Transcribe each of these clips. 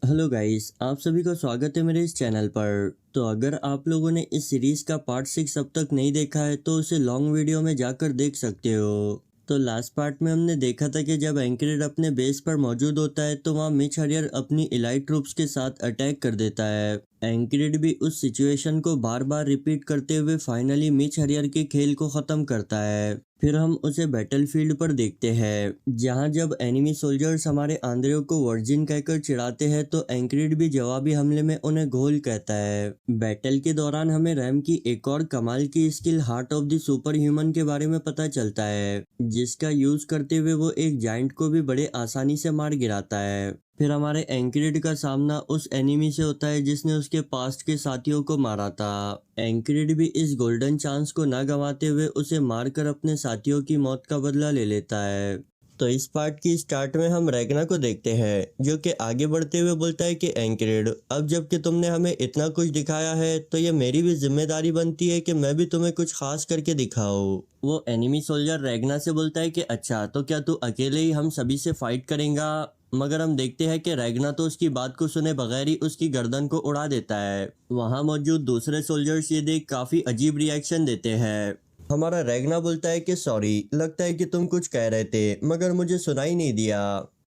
Hello guys, आप सभी का स्वागत है मेरे इस चैनल पर। तो अगर आप लोगों ने इस सीरीज का पार्ट 6 अब तक नहीं देखा है तो उसे लॉन्ग वीडियो में जाकर देख सकते हो। तो लास्ट पार्ट में हमने देखा था कि जब एंकरेड अपने बेस पर मौजूद होता है तो वहाँ मिच हरियर अपनी इलाइट ट्रूप्स के साथ अटैक कर देता है। एंकरेड भी उस सिचुएशन को बार बार रिपीट करते हुए फाइनली मिच हरियर के खेल को खत्म करता है। फिर हम उसे बैटलफील्ड पर देखते हैं, जहां जब एनिमी सोल्जर्स हमारे आंद्रेओ को वर्जिन कहकर चिढ़ाते हैं तो एंक्रिड भी जवाबी हमले में उन्हें घोल कहता है। बैटल के दौरान हमें रैम की एक और कमाल की skill heart of the super human के बारे में पता चलता है, जिसका यूज करते हुए वो एक जाइंट को भी बड़े आसानी से मार गिराता है। फिर हमारे एंक्रिड का सामना उस एनिमी से होता है जिसने उसके पास्ट के साथियों को मारा था। एंक्रिड भी इस गोल्डन चांस को ना गंवाते हुए उसे मारकर अपने साथियों की मौत का बदला ले लेता है। तो इस पार्ट की स्टार्ट में हम रैग्ना को देखते हैं, जो कि आगे बढ़ते हुए बोलता है कि एंक्रिड, अब जबकि तुमने हमें इतना कुछ दिखाया है तो ये मेरी भी जिम्मेदारी बनती है कि मैं भी तुम्हें कुछ खास करके दिखाऊं। वो एनिमी सोल्जर रैग्ना से बोलता है कि अच्छा, तो क्या तू अकेले ही हम सभी से फाइट करेगा? मगर हम देखते हैं कि रैग्ना तो उसकी बात को सुने बगैर ही उसकी गर्दन को उड़ा देता है। वहां मौजूद दूसरे सोल्जर्स ये देख काफी अजीब रिएक्शन देते हैं। हमारा रैग्ना बोलता है कि सॉरी, लगता है कि तुम कुछ कह रहे थे मगर मुझे सुनाई नहीं दिया।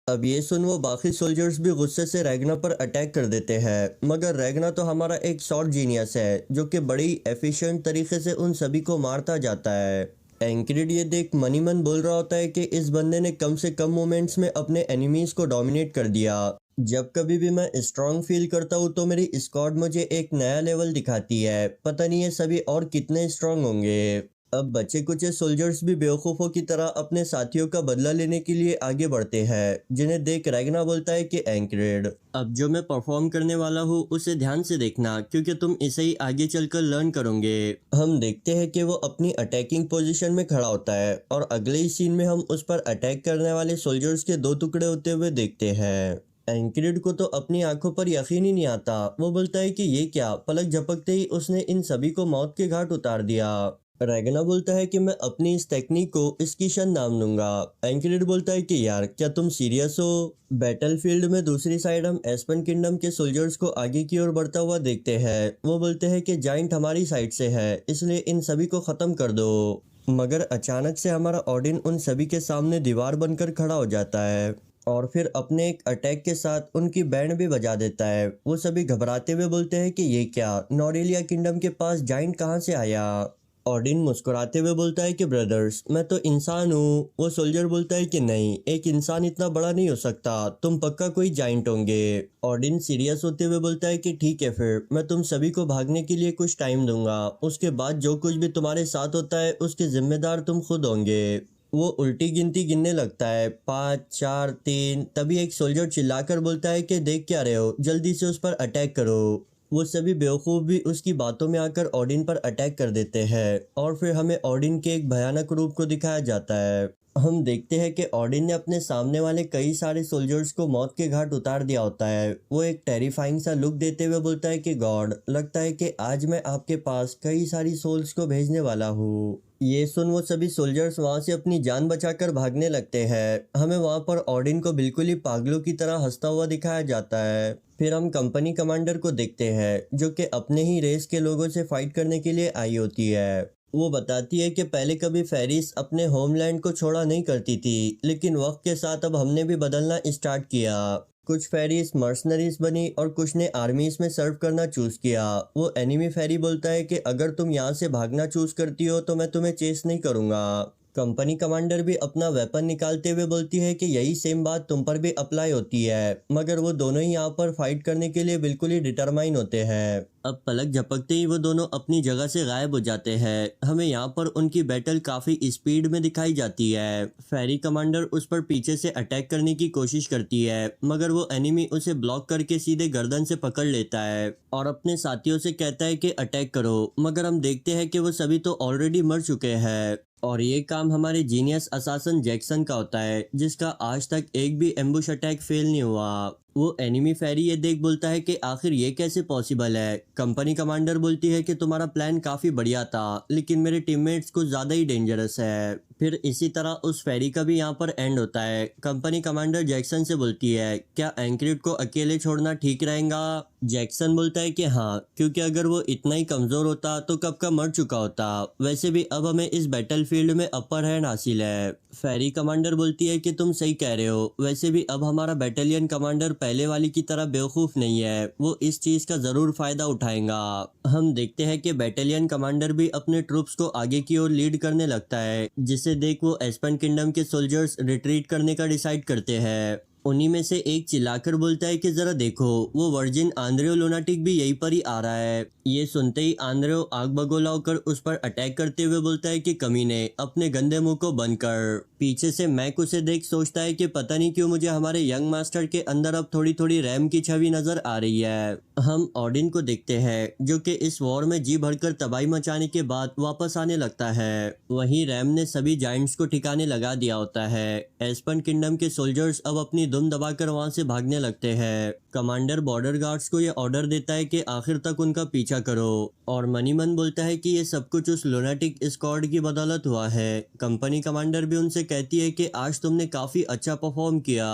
अब ये सुन वो बाकी सोल्जर्स भी गुस्से से रैग्ना पर अटैक कर देते हैं, मगर रैग्ना तो हमारा एक शॉर्ट जीनियस है जो कि बड़ी एफिशिएंट तरीके से उन सभी को मारता जाता है। एंक्रिड ये देख मनी मन बोल रहा होता है कि इस बंदे ने कम से कम मोमेंट्स में अपने एनिमीज को डोमिनेट कर दिया। जब कभी भी मैं स्ट्रांग फील करता हूँ तो मेरी स्क्वाड मुझे एक नया लेवल दिखाती है, पता नहीं ये सभी और कितने स्ट्रांग होंगे। अब बचे कुछ सोल्जर्स भी बेवकूफ़ों की तरह अपने साथियों का बदला लेने के लिए आगे बढ़ते हैं, जिन्हें देख रैग्ना बोलता है कि एंक्रेड, अब जो मैं परफॉर्म करने वाला हूँ उसे ध्यान से देखना, क्योंकि तुम इसे ही आगे चलकर लर्न करोगे। हम देखते हैं कि वो अपनी अटैकिंग पोजीशन में खड़ा होता है और अगले ही सीन में हम उस पर अटैक करने वाले सोल्जर्स के दो टुकड़े होते हुए देखते हैं। एंक्रिड को तो अपनी आंखों पर यकीन ही नहीं आता। वो बोलता है कि ये क्या, पलक झपकते ही उसने इन सभी को मौत के घाट उतार दिया। रैगना बोलता है कि मैं अपनी इस टेक्निक को स्कीशन नाम दूंगा। एंक्रिड बोलता है कि यार, क्या तुम सीरियस हो? बैटलफील्ड में दूसरी साइड हम एस्पन किंगडम के सोल्जर्स को आगे की ओर बढ़ता हुआ देखते हैं। वो बोलते हैं कि जाइंट हमारी साइड से है, इसलिए इन सभी को खत्म कर दो। मगर अचानक से हमारा ऑडिन उन सभी के सामने दीवार बनकर खड़ा हो जाता है और फिर अपने एक अटैक के साथ उनकी बैंड भी बजा देता है। वो सभी घबराते हुए बोलते हैं कि ये क्या, नॉरेलिया किंगडम के पास जाइंट कहाँ से आया? ऑडिन मुस्कुराते हुए बोलता है कि ब्रदर्स, मैं तो इंसान हूँ। वो सोल्जर बोलता है कि नहीं, एक इंसान इतना बड़ा नहीं हो सकता, तुम पक्का कोई जाइंट होंगे। ऑडिन सीरियस होते हुए बोलता है कि ठीक है, फिर मैं तुम सभी को भागने के लिए कुछ टाइम दूंगा, उसके बाद जो कुछ भी तुम्हारे साथ होता है उसके जिम्मेदार तुम खुद होंगे। वो उल्टी गिनती गिनने लगता है, 5 4 3। तभी एक सोल्जर चिल्लाकर बोलता है कि देख क्या रहे हो, जल्दी से उस पर अटैक करो। वो सभी बेवकूफ़ भी उसकी बातों में आकर ऑडिन पर अटैक कर देते हैं और फिर हमें ऑडिन के एक भयानक रूप को दिखाया जाता है। हम देखते हैं कि ऑडिन ने अपने सामने वाले कई सारे सोल्जर्स को मौत के घाट उतार दिया होता है। वो एक टेरिफाइंग सा लुक देते हुए बोलता है कि गॉड, लगता है कि आज मैं आपके पास कई सारी सोल्स को भेजने वाला हूँ। ये सुन वो सभी सोल्जर्स वहां से अपनी जान बचाकर भागने लगते हैं। हमें वहां पर ऑडिन को बिल्कुल ही पागलों की तरह हंसता हुआ दिखाया जाता है। फिर हम कंपनी कमांडर को देखते हैं, जो कि अपने ही रेस के लोगों से फाइट करने के लिए आई होती है। वो बताती है कि पहले कभी फेरिस अपने होमलैंड को छोड़ा नहीं करती थी, लेकिन वक्त के साथ अब हमने भी बदलना स्टार्ट किया। कुछ फेरीज मर्सनरीज बनी और कुछ ने आर्मीज में सर्व करना चूज किया। वो एनिमी फेरी बोलता है कि अगर तुम यहाँ से भागना चूज करती हो तो मैं तुम्हें चेस नहीं करूंगा। कंपनी कमांडर भी अपना वेपन निकालते हुए बोलती है कि यही सेम बात तुम पर भी अप्लाई होती है, मगर वो दोनों ही यहाँ पर फाइट करने के लिए बिल्कुल ही डिटरमाइन होते हैं। अब पलक झपकते ही वो दोनों अपनी जगह से गायब हो जाते हैं। हमें यहाँ पर उनकी बैटल काफी स्पीड में दिखाई जाती है। फेरी कमांडर उस पर पीछे से अटैक करने की कोशिश करती है, मगर वो एनिमी उसे ब्लॉक करके सीधे गर्दन से पकड़ लेता है और अपने साथियों से कहता है कि अटैक करो, मगर हम देखते हैं कि वो सभी तो ऑलरेडी मर चुके हैं और ये काम हमारे जीनियस असासन जैक्सन का होता है, जिसका आज तक एक भी एम्बुश अटैक फेल नहीं हुआ। वो एनिमी फेरी ये देख बोलता है कि आखिर ये कैसे पॉसिबल है। कंपनी कमांडर बोलती है कि तुम्हारा प्लान काफी बढ़िया था, लेकिन मेरे टीममेट्स कुछ ज्यादा ही डेंजरस है। फिर इसी तरह उस फेरी का भी यहाँ पर एंड होता है। कंपनी कमांडर जैक्सन से बोलती है, क्या एंक्रिड को अकेले छोड़ना ठीक रहेगा? जैक्सन बोलता है कि हाँ, क्योंकि अगर वो इतना ही कमजोर होता तो कब का मर चुका होता। वैसे भी अब हमें इस बैटलफील्ड में अपर हैंड हासिल है। फेरी कमांडर बोलती है कि तुम सही कह रहे हो, वैसे भी अब हमारा बैटालियन कमांडर पहले वाली की तरह बेवकूफ नहीं है, वो इस चीज का जरूर फायदा उठाएगा। हम देखते हैं कि बैटालियन कमांडर भी अपने ट्रूप्स को आगे की ओर लीड करने लगता है, जिसे देख वो एस्पेन किंगडम के सोल्जर्स रिट्रीट करने का डिसाइड करते हैं। उन्हीं में से एक चिल्लाकर बोलता है कि जरा देखो, वो वर्जिन आंद्रेओ लुनाटिक भी यहीं पर ही आ रहा है। ये सुनते ही आंद्रेओ आग बगोला होकर उस पर अटैक करते हुए बोलता है कि कमीने, अपने गंदे मुंह को बंद कर। पीछे से मैक उसे देख सोचता है कि पता नहीं क्यों मुझे हमारे यंग मास्टर के अंदर अब थोड़ी थोड़ी रैम की छवि नजर आ रही है। हम ऑडिन को देखते हैं, जो कि इस वॉर में जी भरकर तबाही मचाने के बाद वापस आने लगता है। वहीं रैम ने सभी जायंट्स को ठिकाने लगा दिया होता है। एस्पेन किंगडम के सोल्जर्स अब अपनी दुम दबाकर वहां से भागने लगते हैं। कमांडर बॉर्डर गार्ड्स को यह ऑर्डर देता है कि आखिर तक उनका पीछा करो, और मनी मन बोलता है कि ये सब कुछ उस लुनाटिक स्क्वाड की बदौलत हुआ है। कंपनी कमांडर भी उनसे कहती है कि आज तुमने काफी अच्छा परफॉर्म किया।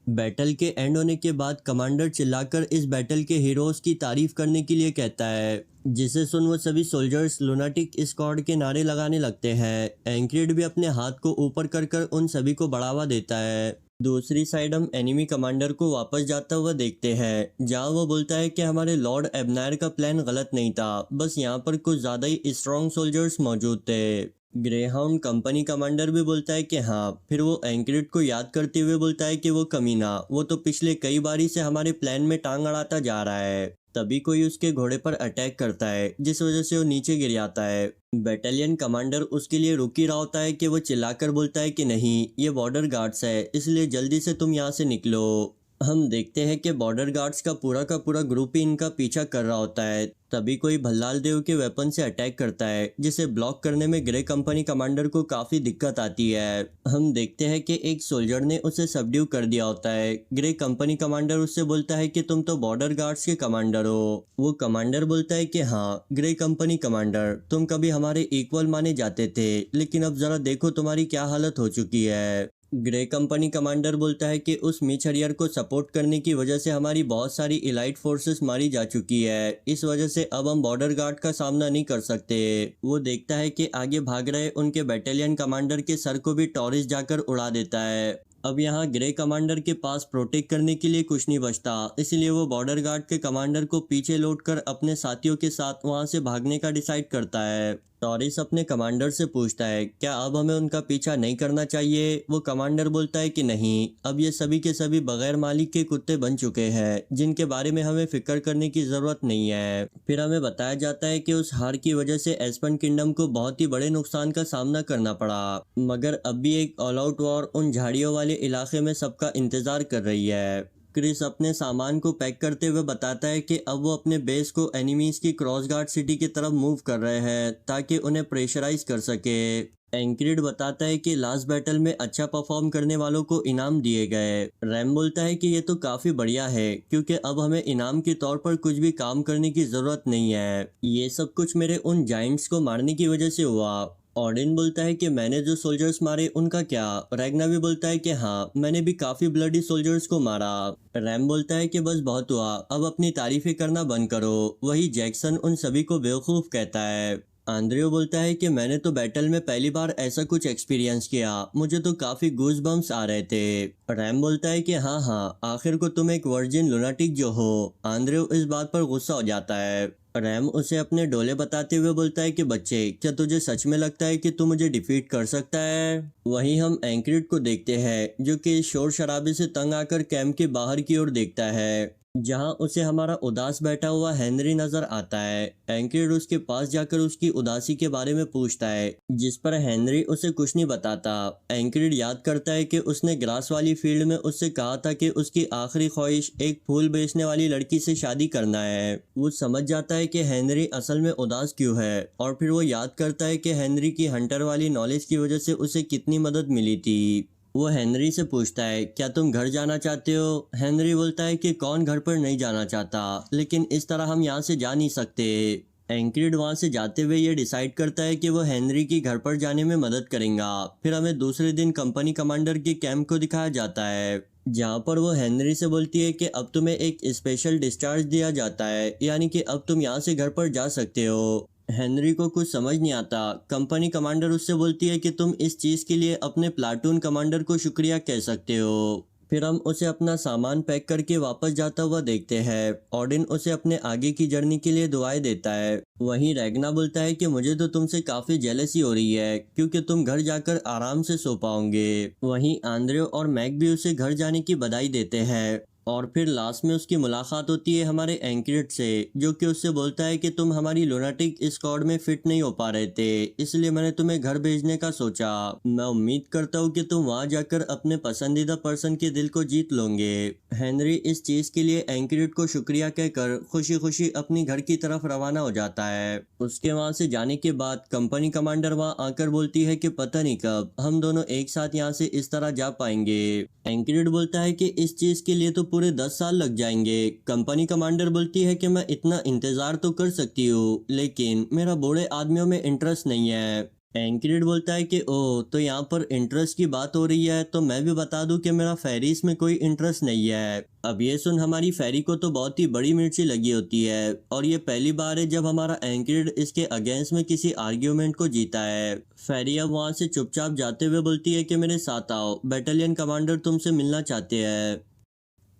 बैटल के एंड होने के बाद कमांडर चिल्लाकर इस बैटल के हीरोज की तारीफ करने के लिए कहता है, जिसे सुन वो सभी सोल्जर्स लुनाटिक स्क्वाड के नारे लगाने लगते हैं। एंक्रिड भी अपने हाथ को ऊपर कर कर उन सभी को बढ़ावा देता है। दूसरी साइड हम एनिमी कमांडर को वापस जाता हुआ देखते हैं, जहां वो बोलता है कि हमारे लॉर्ड एबनायर का प्लान गलत नहीं था, बस यहाँ पर कुछ ज्यादा ही स्ट्रॉन्ग सोल्जर्स मौजूद थे। ग्रेहाउंड कंपनी कमांडर भी बोलता है कि हाँ। फिर वो एंक्रिड को याद करते हुए बोलता है कि वो कमीना, वो तो पिछले कई बारी से हमारे प्लान में टांग अड़ाता जा रहा है। तभी कोई उसके घोड़े पर अटैक करता है, जिस वजह से वो नीचे गिर जाता है। बैटालियन कमांडर उसके लिए रुक ही रहा होता है कि वो चिल्लाकर बोलता है कि नहीं, ये बॉर्डर गार्ड्स है, इसलिए जल्दी से तुम यहाँ से निकलो। हम देखते हैं कि बॉर्डर गार्ड्स का पूरा ग्रुप ही इनका पीछा कर रहा होता है। तभी कोई भल्लाल देव के वेपन से अटैक करता है, जिसे ब्लॉक करने में ग्रे कंपनी कमांडर को काफी दिक्कत आती है। हम देखते हैं कि एक सोल्जर ने उसे सबड्यू कर दिया होता है। ग्रे कंपनी कमांडर उससे बोलता है कि तुम तो बॉर्डर गार्ड्स के कमांडर हो। वो कमांडर बोलता है कि हाँ ग्रे कंपनी कमांडर, तुम कभी हमारे इक्वल माने जाते थे, लेकिन अब जरा देखो तुम्हारी क्या हालत हो चुकी है। ग्रे कंपनी कमांडर बोलता है कि उस मीच हरियर को सपोर्ट करने की वजह से हमारी बहुत सारी इलाइट फोर्सेस मारी जा चुकी है, इस वजह से अब हम बॉर्डर गार्ड का सामना नहीं कर सकते। वो देखता है कि आगे भाग रहे उनके बैटालियन कमांडर के सर को भी टॉरिस जाकर उड़ा देता है। अब यहाँ ग्रे कमांडर के पास प्रोटेक्ट करने के लिए कुछ नहीं बचता, इसलिए वो बॉर्डर गार्ड के कमांडर को पीछे लौटकर अपने साथियों के साथ वहां से भागने का डिसाइड करता है। टॉरिस अपने कमांडर से पूछता है, क्या अब हमें उनका पीछा नहीं करना चाहिए? वो कमांडर बोलता है कि नहीं, अब ये सभी के सभी बगैर मालिक के कुत्ते बन चुके हैं, जिनके बारे में हमें फिक्र करने की जरूरत नहीं है। फिर हमें बताया जाता है कि उस हार की वजह से एस्पेन किंगडम को बहुत ही बड़े नुकसान का सामना करना पड़ा, मगर अब भी एक ऑल आउट वॉर उन झाड़ियों वाले इलाके में सबका इंतजार कर रही है। क्रिस अपने सामान को पैक करते हुए बताता है कि अब वो अपने बेस को एनिमीज की क्रॉस गार्ड सिटी की तरफ मूव कर रहे हैं, ताकि उन्हें प्रेशराइज कर सके। एंक्रिड बताता है कि लास्ट बैटल में अच्छा परफॉर्म करने वालों को इनाम दिए गए। रैम बोलता है कि ये तो काफी बढ़िया है, क्योंकि अब हमें इनाम के तौर पर कुछ भी काम करने की जरूरत नहीं है। ये सब कुछ मेरे उन जाइंट्स को मारने की वजह से हुआ। ऑडिन बोलता है कि मैंने जो सोल्जर्स मारे उनका क्या? रैग्ना भी बोलता है कि हाँ, मैंने भी काफी ब्लडी सोल्जर्स को मारा। रैम बोलता है कि बस बहुत हुआ, अब अपनी तारीफें करना बंद करो। वही जैक्सन उन सभी को बेवकूफ कहता है। आंद्रियो बोलता है कि मैंने तो बैटल में पहली बार ऐसा कुछ एक्सपीरियंस किया, मुझे तो काफी गूज बम्स आ रहे थे। रैम बोलता है कि हाँ हाँ, आखिर को तुम एक वर्जिन लुनाटिक जो हो। आंद्रियो इस बात पर गुस्सा हो जाता है। रैम उसे अपने डोले बताते हुए बोलता है कि बच्चे, क्या तुझे सच में लगता है कि तू मुझे डिफीट कर सकता है? वहीं हम एंक्रिड को देखते हैं, जो कि शोर शराबे से तंग आकर कैंप के बाहर की ओर देखता है, जहां उसे हमारा उदास बैठा हुआ हेनरी नजर आता है। एंक्रिड उसके पास जाकर उसकी उदासी के बारे में पूछता है, जिस पर हेनरी उसे कुछ नहीं बताता। एंक्रिड याद करता है कि उसने ग्रास वाली फील्ड में उससे कहा था कि उसकी आखिरी ख्वाहिश एक फूल बेचने वाली लड़की से शादी करना है। वो समझ जाता है कि हेनरी असल में उदास क्यों है, और फिर वो याद करता है कि हेनरी की हंटर वाली नॉलेज की वजह से उसे कितनी मदद मिली थी। वो हेनरी से पूछता है, क्या तुम घर जाना चाहते हो? हेनरी बोलता है कि कौन घर पर नहीं जाना चाहता, लेकिन इस तरह हम यहाँ से जा नहीं सकते। एंक्रिड वहां से जाते हुए ये डिसाइड करता है कि वो हेनरी की घर पर जाने में मदद करेगा। फिर हमें दूसरे दिन कंपनी कमांडर के कैंप को दिखाया जाता है, जहां पर वो हेनरी से बोलती है कि अब तुम्हें एक स्पेशल डिस्चार्ज दिया जाता है, यानी कि अब तुम यहाँ से घर पर जा सकते हो। हेनरी को कुछ समझ नहीं आता। कंपनी कमांडर उससे बोलती है कि तुम इस चीज के लिए अपने प्लाटून कमांडर को शुक्रिया कह सकते हो। फिर हम उसे अपना सामान पैक करके वापस जाता हुआ देखते हैं। ऑडिन उसे अपने आगे की जर्नी के लिए दुआएं देता है। वहीं रैग्ना बोलता है कि मुझे तो तुमसे काफी जेलसी हो रही है, क्योंकि तुम घर जाकर आराम से सो पाओगे। वहीं आंद्रे और मैक भी उसे घर जाने की बधाई देते हैं। और फिर लास्ट में उसकी मुलाकात होती है हमारे एंकरेट से, जो कि उससे बोलता है कि तुम हमारी लुनाटिक स्क्वाड में फिट नहीं हो पा रहे थे, इसलिए मैंने तुम्हें घर भेजने का सोचा। मैं उम्मीद करता हूँ कि तुम वहां जाकर अपने पसंदीदा पर्सन के दिल को जीत लोगे। हेनरी इस चीज के लिए एंकरेट को शुक्रिया कहकर खुशी खुशी अपनी घर की तरफ रवाना हो जाता है। उसके वहां से जाने के बाद कंपनी कमांडर वहां आकर बोलती है कि पता नहीं कब हम दोनों एक साथ यहाँ से इस तरह जा पाएंगे। एंकरेट बोलता है कि इस चीज के लिए तो पूरे 10 साल लग जाएंगे। कंपनी कमांडर बोलती है कि मैं इतना इंतजार तो कर सकती हूँ, लेकिन मेरा बूढ़े आदमियों में इंटरेस्ट नहीं है। एंकरेट बोलता है कि ओह, तो यहाँ पर इंटरेस्ट की बात हो रही है, तो मैं भी बता दूं कि मेरा फेरिस में कोई इंटरेस्ट नहीं है। अब ये सुन हमारी फेरी को तो बहुत ही बड़ी मिर्ची लगी होती है, और ये पहली बार है जब हमारा एंकरेट इसके अगेंस्ट में किसी आर्ग्यूमेंट को जीता है। फेरी अब वहां से चुपचाप जाते हुए बोलती है कि मेरे साथ आओ, बटालियन कमांडर तुमसे मिलना चाहते हैं।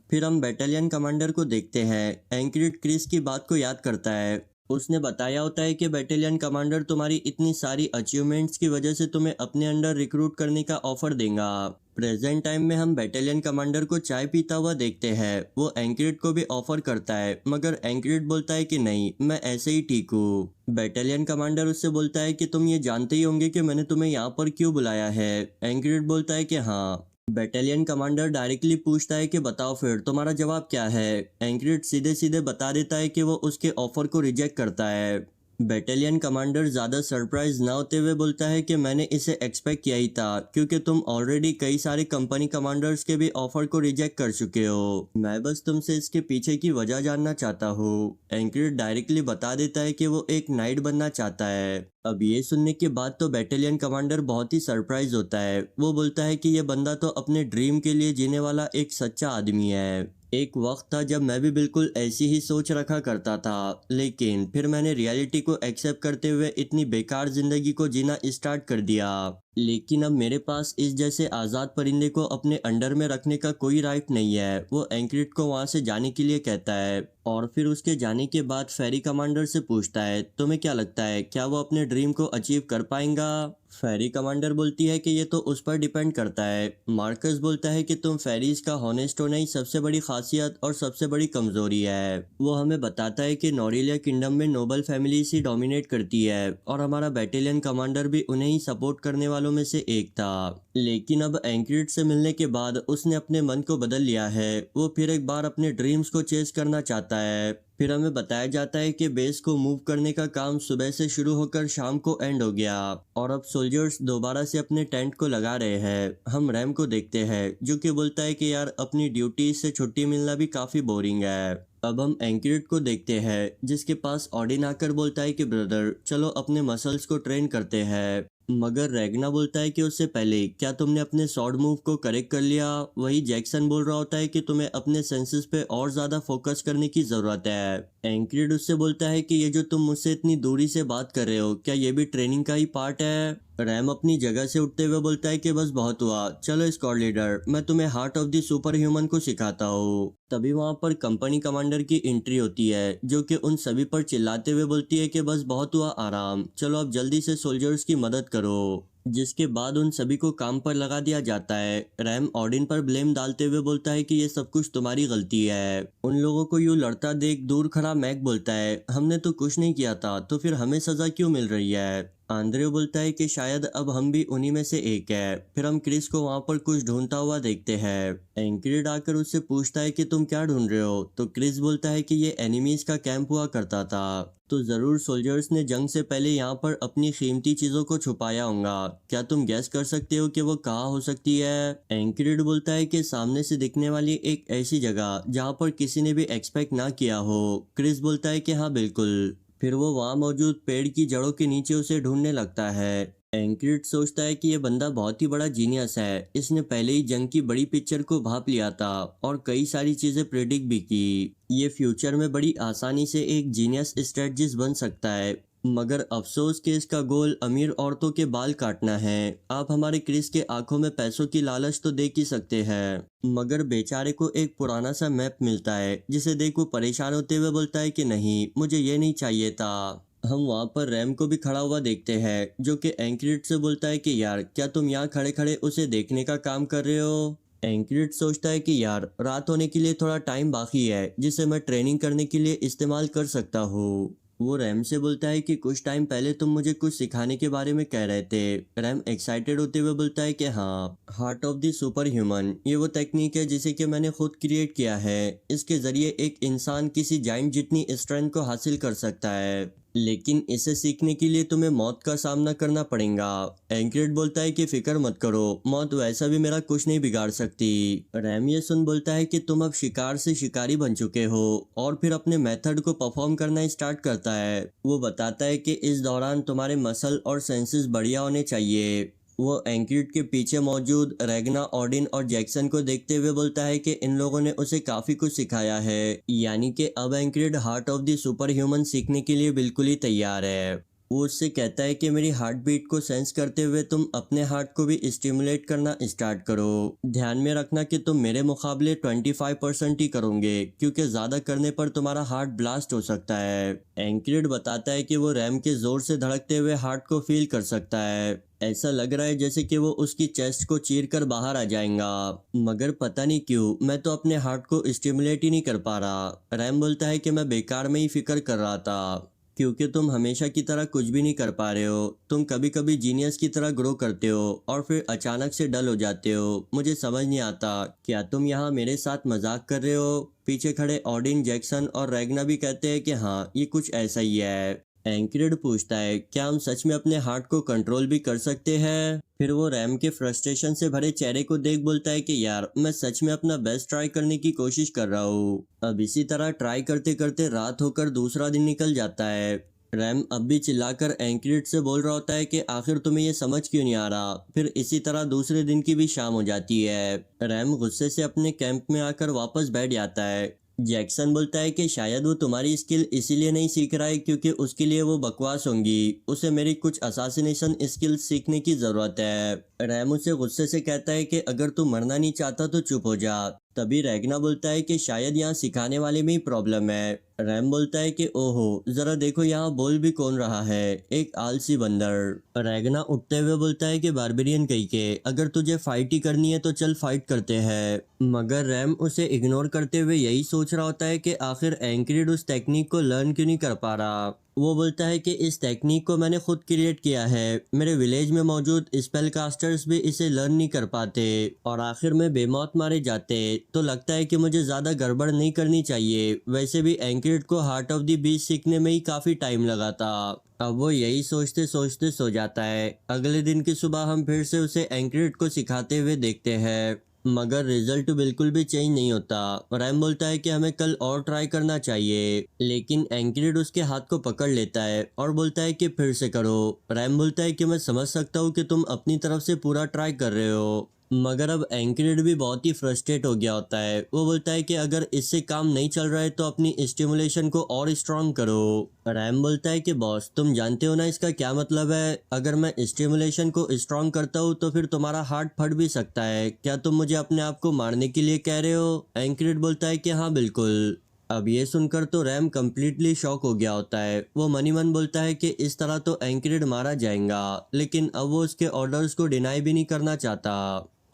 फिर हम बटालियन कमांडर को देखते हैं। एंकरेट क्रिस की बात को याद करता है। उसने बताया होता है कि बटालियन कमांडर तुम्हारी इतनी सारी अचीवमेंट्स की वजह से तुम्हें अपने अंडर रिक्रूट करने का ऑफर देगा। प्रेजेंट टाइम में हम बटालियन कमांडर को चाय पीता हुआ देखते हैं। वो एंकरेट को भी ऑफर करता है, मगर एंकरेट बोलता है कि नहीं, मैं ऐसे ही ठीक हूँ। बटालियन कमांडर उससे बोलता है कि तुम ये जानते ही होंगे कि मैंने तुम्हें यहाँ पर क्यों बुलाया है। एंकरेट बोलता है कि हाँ। बटालियन कमांडर डायरेक्टली पूछता है कि बताओ फिर तुम्हारा जवाब क्या है। एंकरेट सीधे सीधे बता देता है कि वो उसके ऑफर को रिजेक्ट करता है। बटालियन कमांडर ज्यादा सरप्राइज ना होते हुए बोलता है कि मैंने इसे एक्सपेक्ट किया ही था, क्योंकि तुम ऑलरेडी कई सारे कंपनी कमांडर्स के भी ऑफर को रिजेक्ट कर चुके हो। मैं बस तुमसे इसके पीछे की वजह जानना चाहता हूँ। एंकरेट डायरेक्टली बता देता है कि वो एक नाइट बनना चाहता है। अब ये सुनने के बाद तो बटालियन कमांडर बहुत ही सरप्राइज होता है। वो बोलता है कि ये बंदा तो अपने ड्रीम के लिए जीने वाला एक सच्चा आदमी है। एक वक्त था जब मैं भी बिल्कुल ऐसी ही सोच रखा करता था, लेकिन फिर मैंने रियलिटी को एक्सेप्ट करते हुए इतनी बेकार जिंदगी को जीना स्टार्ट कर दिया। लेकिन अब मेरे पास इस जैसे आजाद परिंदे को अपने अंडर में रखने का कोई राइट नहीं है। वो एंकरेट को वहां से जाने के लिए कहता है, और फिर उसके जाने के बाद फेरी कमांडर से पूछता है, तुम्हें क्या लगता है, क्या वो अपने ड्रीम को अचीव कर पाएगा। फेरी कमांडर बोलती है कि ये तो उस पर डिपेंड करता है। मार्कस बोलता है कि तुम फेरीज का हॉनेस्ट होना ही सबसे बड़ी खासियत और सबसे बड़ी कमजोरी है। वो हमें बताता है कि नॉरिलिया किंगडम में नोबल फैमिली ही डोमिनेट करती है, और हमारा बटालियन कमांडर भी उन्हें ही सपोर्ट करने वालों में से एक था। लेकिन अब एंकरेट से मिलने के बाद उसने अपने मन को बदल लिया है। वो फिर एक बार अपने ड्रीम्स को चेस करना चाहता है। फिर हमें बताया जाता है कि बेस को मूव करने का काम सुबह से शुरू होकर शाम को एंड हो गया, और अब सोल्जर्स दोबारा से अपने टेंट को लगा रहे हैं। हम रैम को देखते हैं, जो कि बोलता है कि यार अपनी ड्यूटी से छुट्टी मिलना भी काफी बोरिंग है। अब हम एंकरेट को देखते हैं, जिसके पास ऑडिन आकर बोलता है कि ब्रदर चलो अपने मसल्स को ट्रेन करते हैं। मगर रैग्ना बोलता है कि उससे पहले क्या तुमने अपने शॉर्ट मूव को करेक्ट कर लिया। वही जैक्सन बोल रहा होता है कि तुम्हें अपने सेंसेस पे और ज्यादा फोकस करने की जरूरत है। एंकरेट उससे बोलता है कि ये जो तुम मुझसे इतनी दूरी से बात कर रहे हो, क्या ये भी ट्रेनिंग का ही पार्ट है। रैम अपनी जगह से उठते हुए बोलता है कि बस बहुत हुआ, चलो स्क्वाड लीडर, मैं तुम्हें heart of the super human को सिखाता हूँ। तभी वहां पर कंपनी कमांडर की एंट्री होती है, जो कि उन सभी पर चिल्लाते हुए बोलती है कि बस बहुत हुआ आराम, चलो अब जल्दी से सोल्जर्स की मदद करो। जिसके बाद उन सभी को काम पर लगा दिया जाता है। रैम ऑडिन पर ब्लेम डालते हुए बोलता है कि ये सब कुछ तुम्हारी गलती है। उन लोगों को यूं लड़ता देख दूर खड़ा मैक बोलता है, हमने तो कुछ नहीं किया था, तो फिर हमें सजा क्यों मिल रही है। आंद्रे बोलता है कि शायद अब हम भी उन्हीं में से एक है। फिर हम क्रिस को वहां पर कुछ ढूंढता हुआ देखते हैं। एंकरेट आकर उससे पूछता है कि तुम क्या ढूंढ रहे हो, तो क्रिस बोलता है कि ये एनिमीज का कैंप हुआ करता था, तो जरूर सोल्जर्स ने जंग से पहले यहाँ पर अपनी कीमती चीजों को छुपाया होगा। क्या तुम गैस कर सकते हो कि वो कहाँ हो सकती है। एंकरेट बोलता है कि सामने से दिखने वाली एक ऐसी जगह जहाँ पर किसी ने भी एक्सपेक्ट ना किया हो। क्रिस बोलता है कि हाँ बिल्कुल। फिर वो वहाँ मौजूद पेड़ की जड़ों के नीचे उसे ढूंढने लगता है। एंक्रिड सोचता है कि ये बंदा बहुत ही बड़ा जीनियस है, इसने पहले ही जंग की बड़ी पिक्चर को भांप लिया था और कई सारी चीजें प्रेडिक्ट भी की। ये फ्यूचर में बड़ी आसानी से एक जीनियस स्ट्रेटजिस्ट बन सकता है, मगर अफसोस कि इसका गोल अमीर औरतों के बाल काटना है। आप हमारे क्रिस के आंखों में पैसों की लालच तो देख ही सकते हैं, मगर बेचारे को एक पुराना सा मैप मिलता है जिसे देख वो परेशान होते हुए बोलता है कि नहीं, मुझे ये नहीं चाहिए था। हम वहाँ पर रैम को भी खड़ा हुआ देखते हैं, जो कि एंक्रिड से बोलता है कि यार क्या तुम यहाँ खड़े खड़े उसे देखने का काम कर रहे हो। एंक्रिड सोचता है कि यार रात होने के लिए थोड़ा टाइम बाकी है जिसे मैं ट्रेनिंग करने के लिए इस्तेमाल कर सकता हूँ। वो रैम से बोलता है कि कुछ टाइम पहले तुम मुझे कुछ सिखाने के बारे में कह रहे थे। रैम एक्साइटेड होते हुए बोलता है कि हाँ, heart of the super human, ये वो टेक्निक है जिसे कि मैंने खुद क्रिएट किया है। इसके जरिए एक इंसान किसी जाइंट जितनी स्ट्रेंथ को हासिल कर सकता है, लेकिन इसे सीखने के लिए तुम्हें मौत का सामना करना पड़ेगा। एंक्रिड बोलता है कि फिक्र मत करो, मौत वैसा भी मेरा कुछ नहीं बिगाड़ सकती। रैम ये सुन बोलता है कि तुम अब शिकार से शिकारी बन चुके हो और फिर अपने मेथड को परफॉर्म करना स्टार्ट करता है। वो बताता है कि इस दौरान तुम्हारे मसल और सेंसेस बढ़िया होने चाहिए। वो एंक्रिड के पीछे मौजूद रेगना, ऑडिन और जैक्सन को देखते हुए बोलता है कि इन लोगों ने उसे काफी कुछ सिखाया है, यानी कि अब एंक्रिड heart of the super human सीखने के लिए बिल्कुल ही तैयार है। वो उससे कहता है कि मेरी हार्ट बीट को सेंस करते हुए तुम अपने हार्ट को भी स्टिमुलेट करना स्टार्ट करो। ध्यान में रखना कि तुम मेरे मुकाबले 25% ही करोगे, क्योंकि ज्यादा करने पर तुम्हारा हार्ट ब्लास्ट हो सकता है। एंक्रिड बताता है कि वो रैम के जोर से धड़कते हुए हार्ट को फील कर सकता है। ऐसा लग रहा है जैसे कि वो उसकी चेस्ट को चीर कर बाहर आ जाएगा, मगर पता नहीं क्यों मैं तो अपने हार्ट को स्टिमुलेट ही नहीं कर पा रहा। रैम बोलता है कि मैं बेकार में ही फिक्र कर रहा था, क्योंकि तुम हमेशा की तरह कुछ भी नहीं कर पा रहे हो। तुम कभी कभी जीनियस की तरह ग्रो करते हो और फिर अचानक से डल हो जाते हो। मुझे समझ नहीं आता, क्या तुम यहाँ मेरे साथ मजाक कर रहे हो। पीछे खड़े ऑडिन, जैक्सन और रेगना भी कहते हैं कि हाँ, ये कुछ ऐसा ही है। एंक्रिड पूछता है क्या हम सच में अपने हार्ट को कंट्रोल भी कर सकते हैं। फिर वो रैम के फ्रस्ट्रेशन से भरे चेहरे को देख बोलता है कि यार मैं सच में अपना बेस्ट ट्राई करने की कोशिश कर रहा हूँ। अब इसी तरह ट्राई करते करते रात होकर दूसरा दिन निकल जाता है। रैम अब भी चिल्लाकर एंक्रिड से बोल रहा होता है कि आखिर तुम्हें ये समझ क्यों नहीं आ रहा। फिर इसी तरह दूसरे दिन की भी शाम हो जाती है। रैम गुस्से से अपने कैंप में आकर वापस बैठ जाता है। जैक्सन बोलता है कि शायद वो तुम्हारी स्किल इसीलिए नहीं सीख रहा है क्योंकि उसके लिए वो बकवास होंगी। उसे मेरी कुछ असासिनेशन स्किल्स सीखने की जरूरत है। रैम उसे गुस्से से कहता है कि अगर तू मरना नहीं चाहता तो चुप हो जा। तभी रैगना बोलता है कि शायद यहाँ सिखाने वाले में ही प्रॉब्लम है। रैम बोलता है कि ओहो, जरा देखो यहाँ बोल भी कौन रहा है, एक आलसी बंदर। रैगना उठते हुए बोलता है कि बारबेरियन कही के, अगर तुझे फाइट ही करनी है तो चल फाइट करते हैं। मगर रैम उसे इग्नोर करते हुए यही सोच रहा होता है कि आखिर एंक्रिड उस टेक्निक को लर्न क्यों नहीं कर पा रहा। वो बोलता है कि इस टेक्निक को मैंने खुद क्रिएट किया है, मेरे विलेज में मौजूद स्पेल कास्टर्स भी इसे लर्न नहीं कर पाते और आखिर में बेमौत मारे जाते। तो लगता है कि मुझे ज्यादा गड़बड़ नहीं करनी चाहिए। वैसे भी एंक्रिड को हार्ट ऑफ द बीस्ट सीखने में ही काफी टाइम लगा था। अब वो यही सोचते सोचते सो जाता है। अगले दिन की सुबह हम फिर से उसे एंक्रिड को सिखाते हुए देखते हैं, मगर रिजल्ट बिल्कुल भी चेंज नहीं होता। रैम बोलता है कि हमें कल और ट्राई करना चाहिए, लेकिन एंक्रिड उसके हाथ को पकड़ लेता है और बोलता है कि फिर से करो। रैम बोलता है कि मैं समझ सकता हूँ कि तुम अपनी तरफ से पूरा ट्राई कर रहे हो, मगर अब एंक्रिड भी बहुत ही फ्रस्ट्रेट हो गया होता है। वो बोलता है कि अगर इससे काम नहीं चल रहा है तो अपनी स्टिमुलेशन को और स्ट्रांग करो। रैम बोलता है कि बॉस, तुम जानते हो ना इसका क्या मतलब है। अगर मैं स्टिमुलेशन को स्ट्रांग करता हूँ तो फिर तुम्हारा हार्ट फट भी सकता है। क्या तुम मुझे अपने आप को मारने के लिए कह रहे हो। एंक्रिड बोलता है कि हाँ बिल्कुल। अब ये सुनकर तो रैम कम्प्लीटली शॉक हो गया होता है। वो मनी मन बोलता है कि इस तरह तो एंक्रिड मारा जाएगा, लेकिन अब वो उसके ऑर्डर्स को डिनाई भी नहीं करना चाहता।